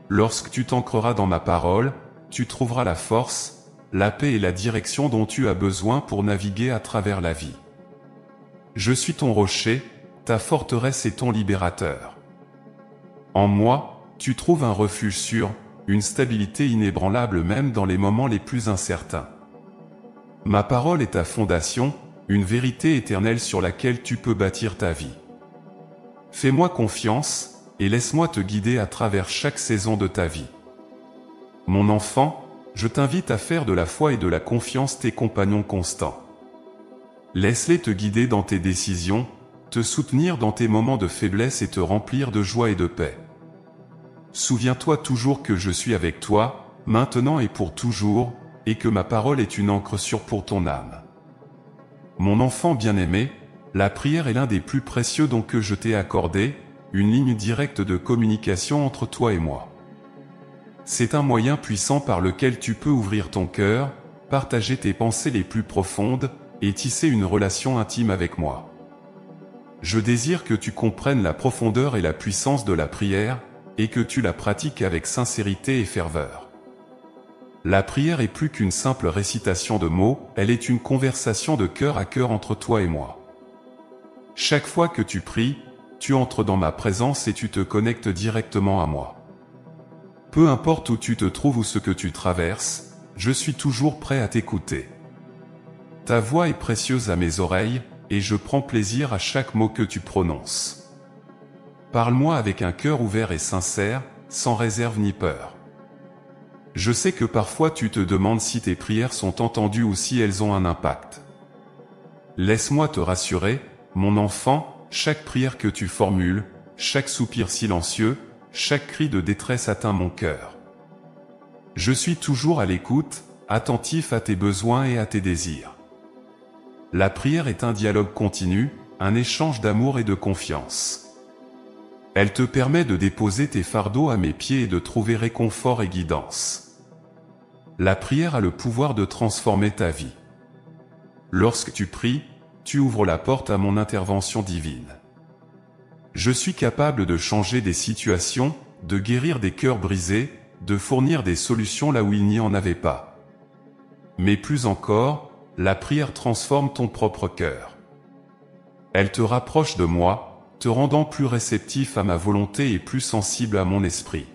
Lorsque tu t'ancreras dans ma parole, tu trouveras la force, la paix et la direction dont tu as besoin pour naviguer à travers la vie. Je suis ton rocher, ta forteresse et ton libérateur. En moi, tu trouves un refuge sûr, une stabilité inébranlable même dans les moments les plus incertains. Ma parole est ta fondation, une vérité éternelle sur laquelle tu peux bâtir ta vie. Fais-moi confiance, et laisse-moi te guider à travers chaque saison de ta vie. Mon enfant, je t'invite à faire de la foi et de la confiance tes compagnons constants. Laisse-les te guider dans tes décisions, te soutenir dans tes moments de faiblesse et te remplir de joie et de paix. Souviens-toi toujours que je suis avec toi, maintenant et pour toujours, et que ma parole est une encre sûre pour ton âme. Mon enfant bien-aimé, la prière est l'un des plus précieux dons que je t'ai accordé, une ligne directe de communication entre toi et moi. C'est un moyen puissant par lequel tu peux ouvrir ton cœur, partager tes pensées les plus profondes, et tisser une relation intime avec moi. Je désire que tu comprennes la profondeur et la puissance de la prière, et que tu la pratiques avec sincérité et ferveur. La prière est plus qu'une simple récitation de mots, elle est une conversation de cœur à cœur entre toi et moi. Chaque fois que tu pries, tu entres dans ma présence et tu te connectes directement à moi. Peu importe où tu te trouves ou ce que tu traverses, je suis toujours prêt à t'écouter. Ta voix est précieuse à mes oreilles, et je prends plaisir à chaque mot que tu prononces. Parle-moi avec un cœur ouvert et sincère, sans réserve ni peur. Je sais que parfois tu te demandes si tes prières sont entendues ou si elles ont un impact. Laisse-moi te rassurer, mon enfant, chaque prière que tu formules, chaque soupir silencieux, chaque cri de détresse atteint mon cœur. Je suis toujours à l'écoute, attentif à tes besoins et à tes désirs. La prière est un dialogue continu, un échange d'amour et de confiance. Elle te permet de déposer tes fardeaux à mes pieds et de trouver réconfort et guidance. La prière a le pouvoir de transformer ta vie. Lorsque tu pries, tu ouvres la porte à mon intervention divine. Je suis capable de changer des situations, de guérir des cœurs brisés, de fournir des solutions là où il n'y en avait pas. Mais plus encore, la prière transforme ton propre cœur. Elle te rapproche de moi, te rendant plus réceptif à ma volonté et plus sensible à mon esprit.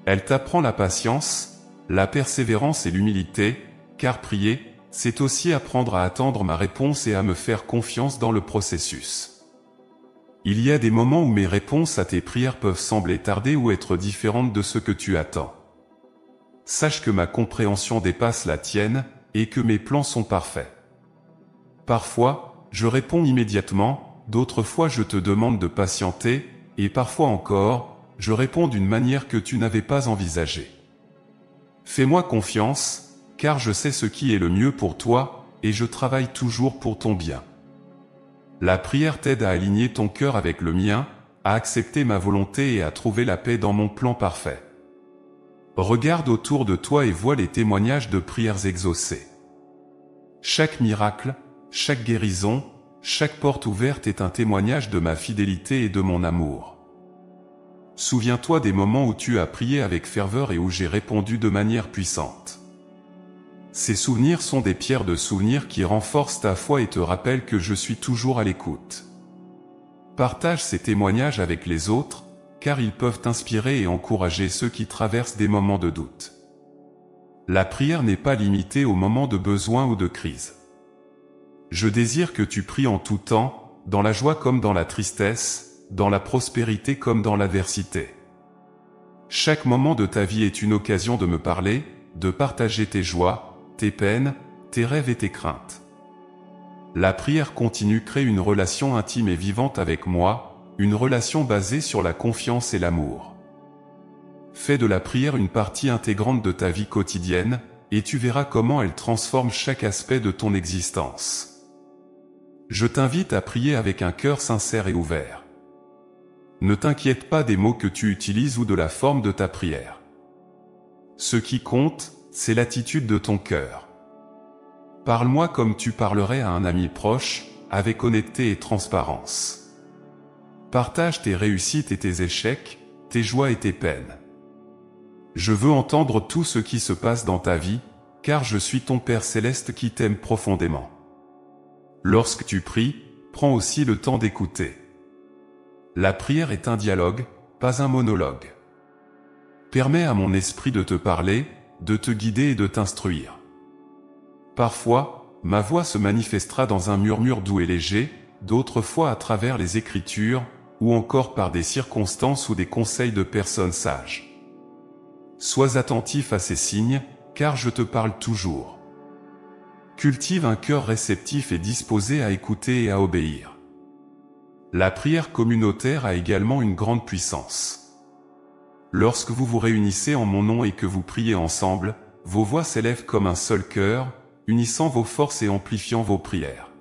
Elle t'apprend la patience, la persévérance et l'humilité, car prier, c'est aussi apprendre à attendre ma réponse et à me faire confiance dans le processus. Il y a des moments où mes réponses à tes prières peuvent sembler tarder ou être différentes de ce que tu attends. Sache que ma compréhension dépasse la tienne, et que mes plans sont parfaits. Parfois, je réponds immédiatement, d'autres fois je te demande de patienter, et parfois encore, je réponds d'une manière que tu n'avais pas envisagée. Fais-moi confiance, car je sais ce qui est le mieux pour toi, et je travaille toujours pour ton bien. La prière t'aide à aligner ton cœur avec le mien, à accepter ma volonté et à trouver la paix dans mon plan parfait. Regarde autour de toi et vois les témoignages de prières exaucées. Chaque miracle, chaque guérison, chaque porte ouverte est un témoignage de ma fidélité et de mon amour. Souviens-toi des moments où tu as prié avec ferveur et où j'ai répondu de manière puissante. Ces souvenirs sont des pierres de souvenirs qui renforcent ta foi et te rappellent que je suis toujours à l'écoute. Partage ces témoignages avec les autres, car ils peuvent inspirer et encourager ceux qui traversent des moments de doute. La prière n'est pas limitée aux moments de besoin ou de crise. Je désire que tu pries en tout temps, dans la joie comme dans la tristesse, dans la prospérité comme dans l'adversité. Chaque moment de ta vie est une occasion de me parler, de partager tes joies, tes peines, tes rêves et tes craintes. La prière continue crée une relation intime et vivante avec moi, une relation basée sur la confiance et l'amour. Fais de la prière une partie intégrante de ta vie quotidienne, et tu verras comment elle transforme chaque aspect de ton existence. Je t'invite à prier avec un cœur sincère et ouvert. Ne t'inquiète pas des mots que tu utilises ou de la forme de ta prière. Ce qui compte, c'est l'attitude de ton cœur. Parle-moi comme tu parlerais à un ami proche, avec honnêteté et transparence. Partage tes réussites et tes échecs, tes joies et tes peines. Je veux entendre tout ce qui se passe dans ta vie, car je suis ton Père céleste qui t'aime profondément. Lorsque tu pries, prends aussi le temps d'écouter. La prière est un dialogue, pas un monologue. Permets à mon esprit de te parler, de te guider et de t'instruire. Parfois, ma voix se manifestera dans un murmure doux et léger, d'autres fois à travers les Écritures, ou encore par des circonstances ou des conseils de personnes sages. Sois attentif à ces signes, car je te parle toujours. Cultive un cœur réceptif et disposé à écouter et à obéir. La prière communautaire a également une grande puissance. Lorsque vous vous réunissez en mon nom et que vous priez ensemble, vos voix s'élèvent comme un seul cœur, unissant vos forces et amplifiant vos prières.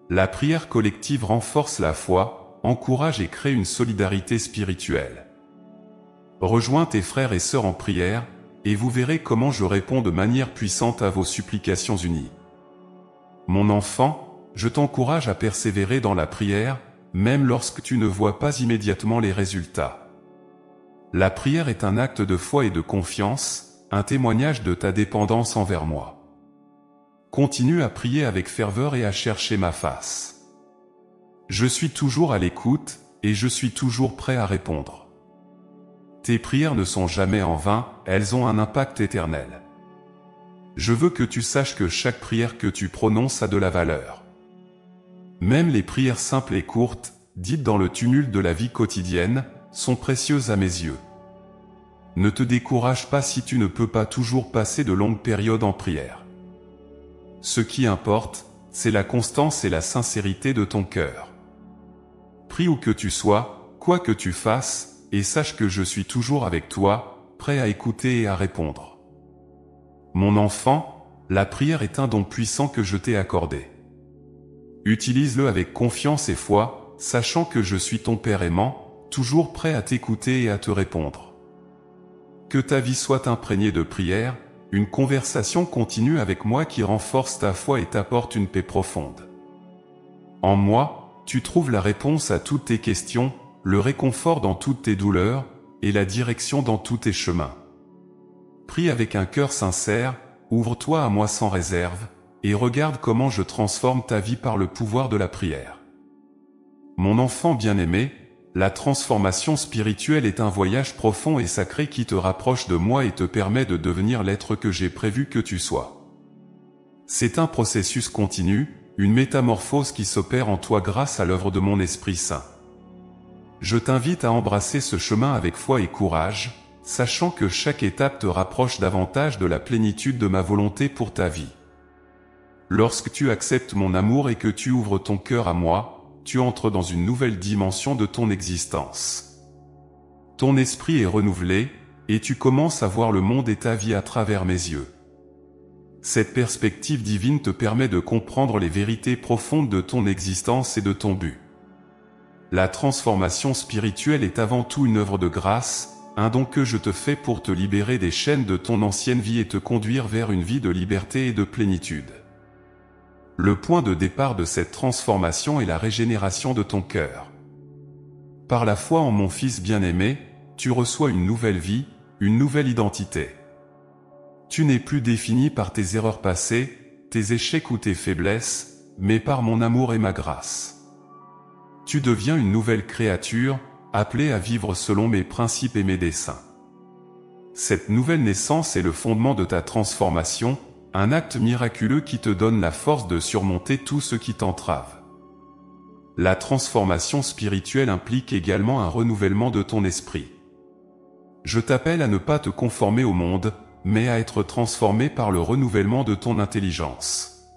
La prière collective renforce la foi, encourage et crée une solidarité spirituelle. Rejoins tes frères et sœurs en prière, et vous verrez comment je réponds de manière puissante à vos supplications unies. Mon enfant, je t'encourage à persévérer dans la prière, même lorsque tu ne vois pas immédiatement les résultats. La prière est un acte de foi et de confiance, un témoignage de ta dépendance envers moi. Continue à prier avec ferveur et à chercher ma face. Je suis toujours à l'écoute, et je suis toujours prêt à répondre. Tes prières ne sont jamais en vain, elles ont un impact éternel. Je veux que tu saches que chaque prière que tu prononces a de la valeur. Même les prières simples et courtes, dites dans le tumulte de la vie quotidienne, sont précieuses à mes yeux. Ne te décourage pas si tu ne peux pas toujours passer de longues périodes en prière. Ce qui importe, c'est la constance et la sincérité de ton cœur. Prie où que tu sois, quoi que tu fasses, et sache que je suis toujours avec toi, prêt à écouter et à répondre. Mon enfant, la prière est un don puissant que je t'ai accordé. Utilise-le avec confiance et foi, sachant que je suis ton Père aimant, toujours prêt à t'écouter et à te répondre. Que ta vie soit imprégnée de prière, une conversation continue avec moi qui renforce ta foi et t'apporte une paix profonde. En moi, tu trouves la réponse à toutes tes questions, le réconfort dans toutes tes douleurs, et la direction dans tous tes chemins. Prie avec un cœur sincère, ouvre-toi à moi sans réserve, et regarde comment je transforme ta vie par le pouvoir de la prière. Mon enfant bien-aimé, la transformation spirituelle est un voyage profond et sacré qui te rapproche de moi et te permet de devenir l'être que j'ai prévu que tu sois. C'est un processus continu, une métamorphose qui s'opère en toi grâce à l'œuvre de mon Esprit Saint. Je t'invite à embrasser ce chemin avec foi et courage, sachant que chaque étape te rapproche davantage de la plénitude de ma volonté pour ta vie. Lorsque tu acceptes mon amour et que tu ouvres ton cœur à moi, tu entres dans une nouvelle dimension de ton existence. Ton esprit est renouvelé, et tu commences à voir le monde et ta vie à travers mes yeux. Cette perspective divine te permet de comprendre les vérités profondes de ton existence et de ton but. La transformation spirituelle est avant tout une œuvre de grâce, un don que je te fais pour te libérer des chaînes de ton ancienne vie et te conduire vers une vie de liberté et de plénitude. Le point de départ de cette transformation est la régénération de ton cœur. Par la foi en mon Fils bien-aimé, tu reçois une nouvelle vie, une nouvelle identité. Tu n'es plus défini par tes erreurs passées, tes échecs ou tes faiblesses, mais par mon amour et ma grâce. Tu deviens une nouvelle créature, appelée à vivre selon mes principes et mes desseins. Cette nouvelle naissance est le fondement de ta transformation, un acte miraculeux qui te donne la force de surmonter tout ce qui t'entrave. La transformation spirituelle implique également un renouvellement de ton esprit. Je t'appelle à ne pas te conformer au monde, mais à être transformé par le renouvellement de ton intelligence.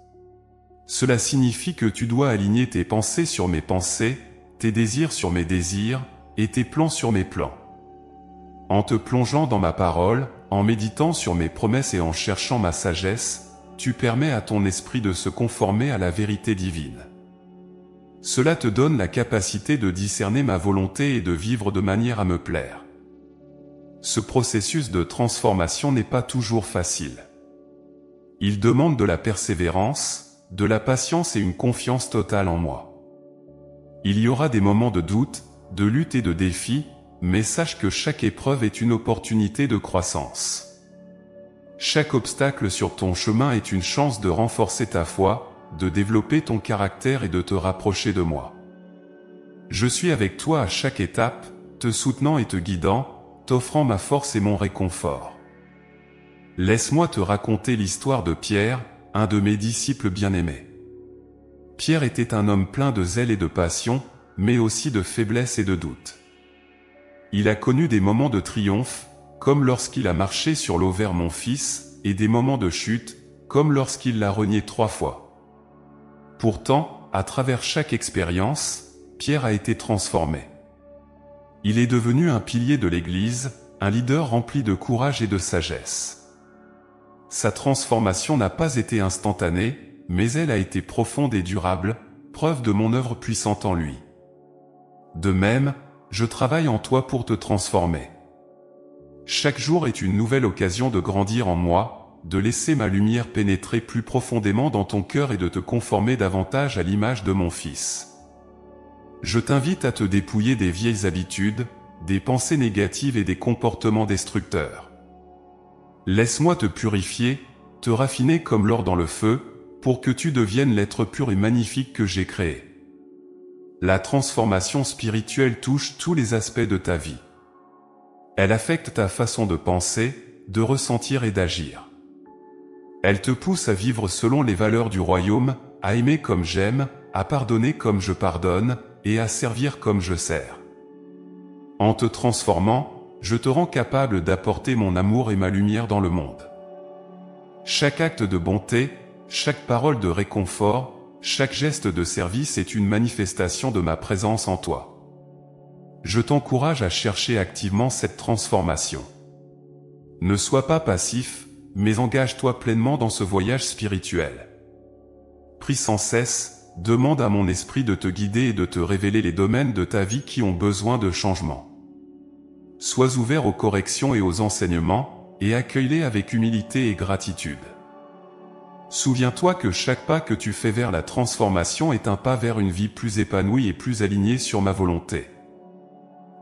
Cela signifie que tu dois aligner tes pensées sur mes pensées, tes désirs sur mes désirs, et tes plans sur mes plans. En te plongeant dans ma parole, en méditant sur mes promesses et en cherchant ma sagesse, tu permets à ton esprit de se conformer à la vérité divine. Cela te donne la capacité de discerner ma volonté et de vivre de manière à me plaire. Ce processus de transformation n'est pas toujours facile. Il demande de la persévérance, de la patience et une confiance totale en moi. Il y aura des moments de doute, de lutte et de défi, mais sache que chaque épreuve est une opportunité de croissance. Chaque obstacle sur ton chemin est une chance de renforcer ta foi, de développer ton caractère et de te rapprocher de moi. Je suis avec toi à chaque étape, te soutenant et te guidant, t'offrant ma force et mon réconfort. Laisse-moi te raconter l'histoire de Pierre, un de mes disciples bien-aimés. Pierre était un homme plein de zèle et de passion, mais aussi de faiblesse et de doute. Il a connu des moments de triomphe, comme lorsqu'il a marché sur l'eau vers mon fils, et des moments de chute, comme lorsqu'il l'a renié 3 fois. Pourtant, à travers chaque expérience, Pierre a été transformé. Il est devenu un pilier de l'Église, un leader rempli de courage et de sagesse. Sa transformation n'a pas été instantanée, mais elle a été profonde et durable, preuve de mon œuvre puissante en lui. De même, je travaille en toi pour te transformer. Chaque jour est une nouvelle occasion de grandir en moi, de laisser ma lumière pénétrer plus profondément dans ton cœur et de te conformer davantage à l'image de mon Fils. Je t'invite à te dépouiller des vieilles habitudes, des pensées négatives et des comportements destructeurs. Laisse-moi te purifier, te raffiner comme l'or dans le feu, pour que tu deviennes l'être pur et magnifique que j'ai créé. La transformation spirituelle touche tous les aspects de ta vie. Elle affecte ta façon de penser, de ressentir et d'agir. Elle te pousse à vivre selon les valeurs du royaume, à aimer comme j'aime, à pardonner comme je pardonne, et à servir comme je sers. En te transformant, je te rends capable d'apporter mon amour et ma lumière dans le monde. Chaque acte de bonté, chaque parole de réconfort, chaque geste de service est une manifestation de ma présence en toi. Je t'encourage à chercher activement cette transformation. Ne sois pas passif, mais engage-toi pleinement dans ce voyage spirituel. Prie sans cesse, demande à mon esprit de te guider et de te révéler les domaines de ta vie qui ont besoin de changement. Sois ouvert aux corrections et aux enseignements, et accueille-les avec humilité et gratitude. Souviens-toi que chaque pas que tu fais vers la transformation est un pas vers une vie plus épanouie et plus alignée sur ma volonté.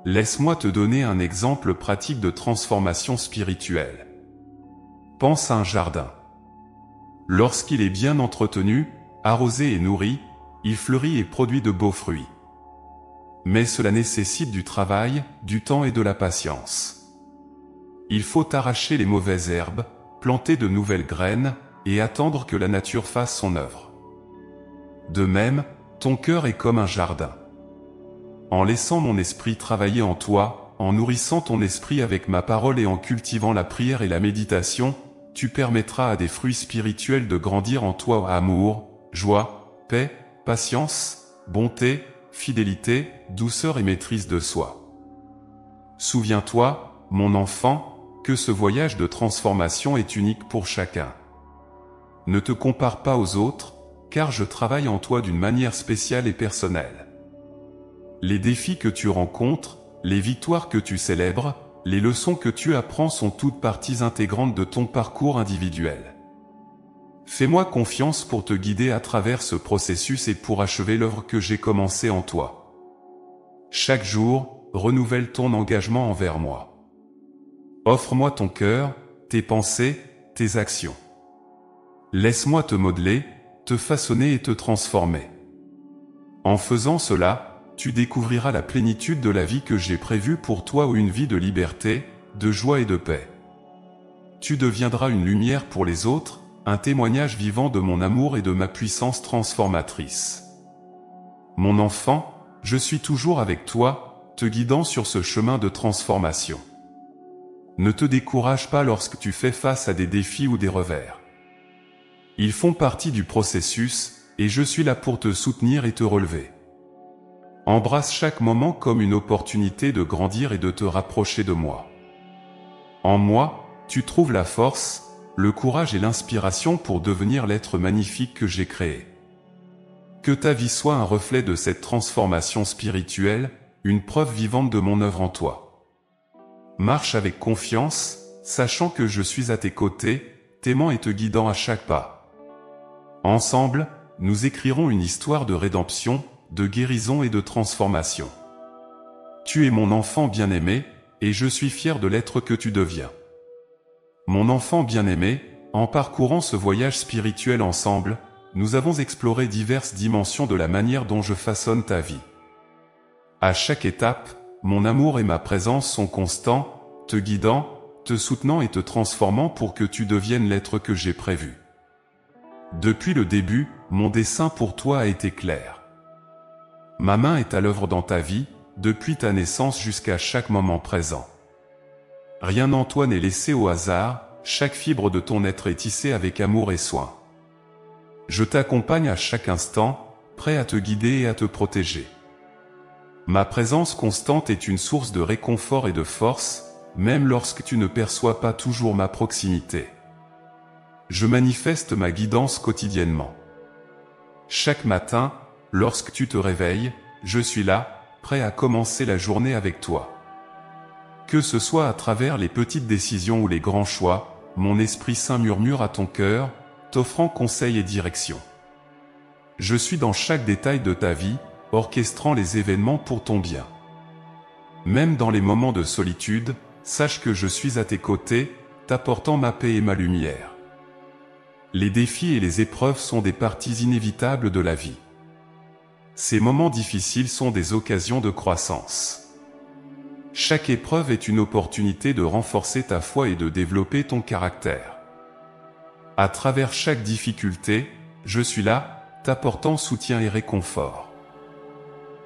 Laisse-moi te donner un exemple pratique de transformation spirituelle. Pense à un jardin. Lorsqu'il est bien entretenu, arrosé et nourri, il fleurit et produit de beaux fruits. Mais cela nécessite du travail, du temps et de la patience. Il faut arracher les mauvaises herbes, planter de nouvelles graines, et attendre que la nature fasse son œuvre. De même, ton cœur est comme un jardin. En laissant mon esprit travailler en toi, en nourrissant ton esprit avec ma parole et en cultivant la prière et la méditation, tu permettras à des fruits spirituels de grandir en toi: amour, joie, paix, patience, bonté, fidélité, douceur et maîtrise de soi. Souviens-toi, mon enfant, que ce voyage de transformation est unique pour chacun. Ne te compare pas aux autres, car je travaille en toi d'une manière spéciale et personnelle. Les défis que tu rencontres, les victoires que tu célèbres, les leçons que tu apprends sont toutes parties intégrantes de ton parcours individuel. Fais-moi confiance pour te guider à travers ce processus et pour achever l'œuvre que j'ai commencée en toi. Chaque jour, renouvelle ton engagement envers moi. Offre-moi ton cœur, tes pensées, tes actions. Laisse-moi te modeler, te façonner et te transformer. En faisant cela, tu découvriras la plénitude de la vie que j'ai prévue pour toi, ou une vie de liberté, de joie et de paix. Tu deviendras une lumière pour les autres, un témoignage vivant de mon amour et de ma puissance transformatrice. Mon enfant, je suis toujours avec toi, te guidant sur ce chemin de transformation. Ne te décourage pas lorsque tu fais face à des défis ou des revers. Ils font partie du processus, et je suis là pour te soutenir et te relever. Embrasse chaque moment comme une opportunité de grandir et de te rapprocher de moi. En moi, tu trouves la force, le courage et l'inspiration pour devenir l'être magnifique que j'ai créé. Que ta vie soit un reflet de cette transformation spirituelle, une preuve vivante de mon œuvre en toi. Marche avec confiance, sachant que je suis à tes côtés, t'aimant et te guidant à chaque pas. Ensemble, nous écrirons une histoire de rédemption, de guérison et de transformation. Tu es mon enfant bien-aimé, et je suis fier de l'être que tu deviens. Mon enfant bien-aimé, en parcourant ce voyage spirituel ensemble, nous avons exploré diverses dimensions de la manière dont je façonne ta vie. À chaque étape, mon amour et ma présence sont constants, te guidant, te soutenant et te transformant pour que tu deviennes l'être que j'ai prévu. Depuis le début, mon dessein pour toi a été clair. Ma main est à l'œuvre dans ta vie, depuis ta naissance jusqu'à chaque moment présent. Rien en toi n'est laissé au hasard, chaque fibre de ton être est tissée avec amour et soin. Je t'accompagne à chaque instant, prêt à te guider et à te protéger. Ma présence constante est une source de réconfort et de force, même lorsque tu ne perçois pas toujours ma proximité. Je manifeste ma guidance quotidiennement. Chaque matin, lorsque tu te réveilles, je suis là, prêt à commencer la journée avec toi. Que ce soit à travers les petites décisions ou les grands choix, mon Esprit Saint murmure à ton cœur, t'offrant conseil et direction. Je suis dans chaque détail de ta vie, orchestrant les événements pour ton bien. Même dans les moments de solitude, sache que je suis à tes côtés, t'apportant ma paix et ma lumière. Les défis et les épreuves sont des parties inévitables de la vie. Ces moments difficiles sont des occasions de croissance. Chaque épreuve est une opportunité de renforcer ta foi et de développer ton caractère. À travers chaque difficulté, je suis là, t'apportant soutien et réconfort.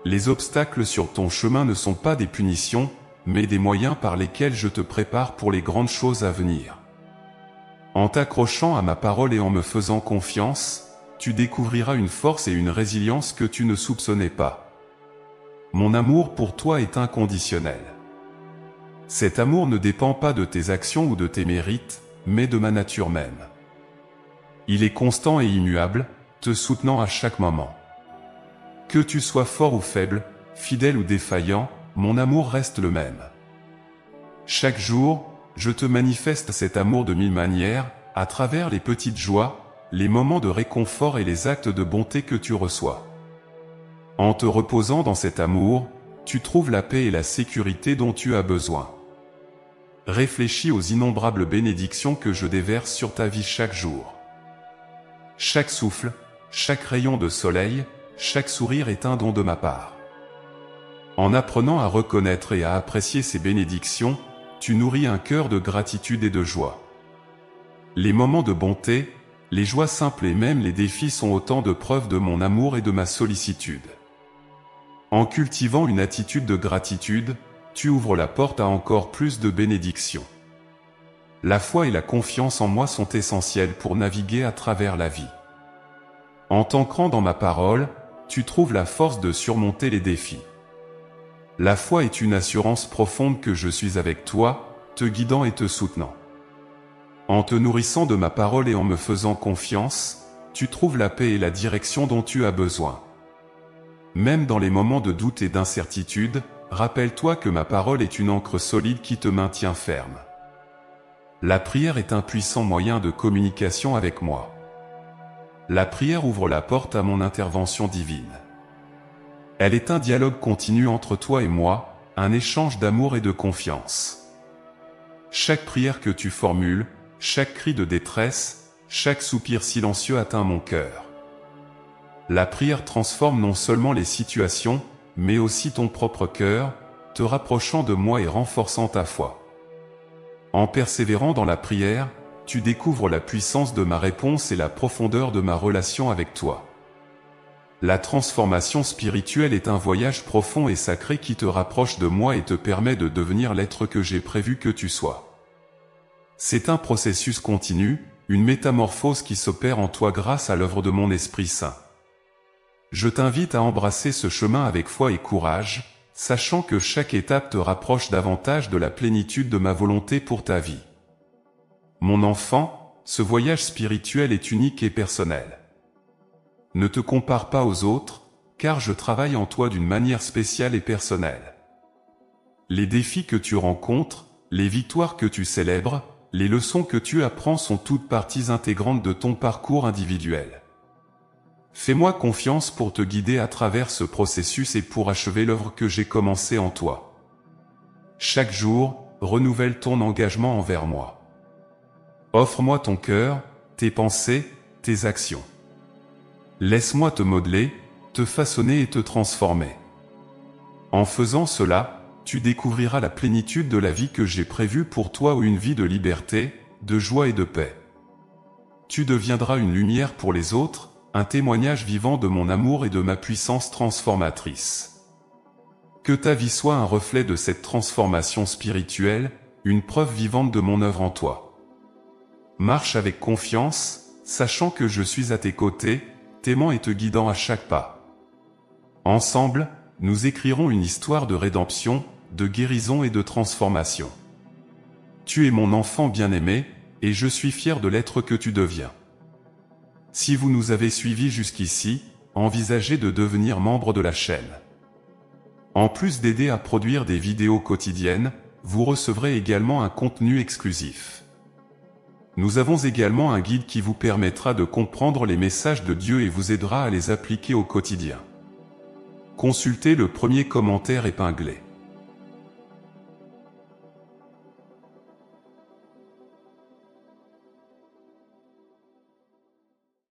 les obstacles sur ton chemin ne sont pas des punitions, mais des moyens par lesquels je te prépare pour les grandes choses à venir. En t'accrochant à ma parole et en me faisant confiance, tu découvriras une force et une résilience que tu ne soupçonnais pas. Mon amour pour toi est inconditionnel. Cet amour ne dépend pas de tes actions ou de tes mérites, mais de ma nature même. Il est constant et immuable, te soutenant à chaque moment. Que tu sois fort ou faible, fidèle ou défaillant, mon amour reste le même. Chaque jour, je te manifeste cet amour de mille manières, à travers les petites joies, les moments de réconfort et les actes de bonté que tu reçois. En te reposant dans cet amour, tu trouves la paix et la sécurité dont tu as besoin. Réfléchis aux innombrables bénédictions que je déverse sur ta vie chaque jour. Chaque souffle, chaque rayon de soleil, chaque sourire est un don de ma part. En apprenant à reconnaître et à apprécier ces bénédictions, tu nourris un cœur de gratitude et de joie. Les moments de bonté, les joies simples et même les défis sont autant de preuves de mon amour et de ma sollicitude. En cultivant une attitude de gratitude, tu ouvres la porte à encore plus de bénédictions. La foi et la confiance en moi sont essentielles pour naviguer à travers la vie. En t'ancrant dans ma parole, tu trouves la force de surmonter les défis. La foi est une assurance profonde que je suis avec toi, te guidant et te soutenant. En te nourrissant de ma parole et en me faisant confiance, tu trouves la paix et la direction dont tu as besoin. Même dans les moments de doute et d'incertitude, rappelle-toi que ma parole est une ancre solide qui te maintient ferme. La prière est un puissant moyen de communication avec moi. La prière ouvre la porte à mon intervention divine. Elle est un dialogue continu entre toi et moi, un échange d'amour et de confiance. Chaque prière que tu formules, chaque cri de détresse, chaque soupir silencieux atteint mon cœur. La prière transforme non seulement les situations, mais aussi ton propre cœur, te rapprochant de moi et renforçant ta foi. En persévérant dans la prière, tu découvres la puissance de ma réponse et la profondeur de ma relation avec toi. La transformation spirituelle est un voyage profond et sacré qui te rapproche de moi et te permet de devenir l'être que j'ai prévu que tu sois. C'est un processus continu, une métamorphose qui s'opère en toi grâce à l'œuvre de mon Esprit Saint. Je t'invite à embrasser ce chemin avec foi et courage, sachant que chaque étape te rapproche davantage de la plénitude de ma volonté pour ta vie. Mon enfant, ce voyage spirituel est unique et personnel. Ne te compare pas aux autres, car je travaille en toi d'une manière spéciale et personnelle. Les défis que tu rencontres, les victoires que tu célèbres, les leçons que tu apprends sont toutes parties intégrantes de ton parcours individuel. Fais-moi confiance pour te guider à travers ce processus et pour achever l'œuvre que j'ai commencée en toi. Chaque jour, renouvelle ton engagement envers moi. Offre-moi ton cœur, tes pensées, tes actions. Laisse-moi te modeler, te façonner et te transformer. En faisant cela, tu découvriras la plénitude de la vie que j'ai prévue pour toi, ou une vie de liberté, de joie et de paix. Tu deviendras une lumière pour les autres, un témoignage vivant de mon amour et de ma puissance transformatrice. Que ta vie soit un reflet de cette transformation spirituelle, une preuve vivante de mon œuvre en toi. Marche avec confiance, sachant que je suis à tes côtés, t'aimant et te guidant à chaque pas. Ensemble, nous écrirons une histoire de rédemption, de guérison et de transformation. Tu es mon enfant bien-aimé, et je suis fier de l'être que tu deviens. Si vous nous avez suivis jusqu'ici, envisagez de devenir membre de la chaîne. En plus d'aider à produire des vidéos quotidiennes, vous recevrez également un contenu exclusif. Nous avons également un guide qui vous permettra de comprendre les messages de Dieu et vous aidera à les appliquer au quotidien. Consultez le premier commentaire épinglé.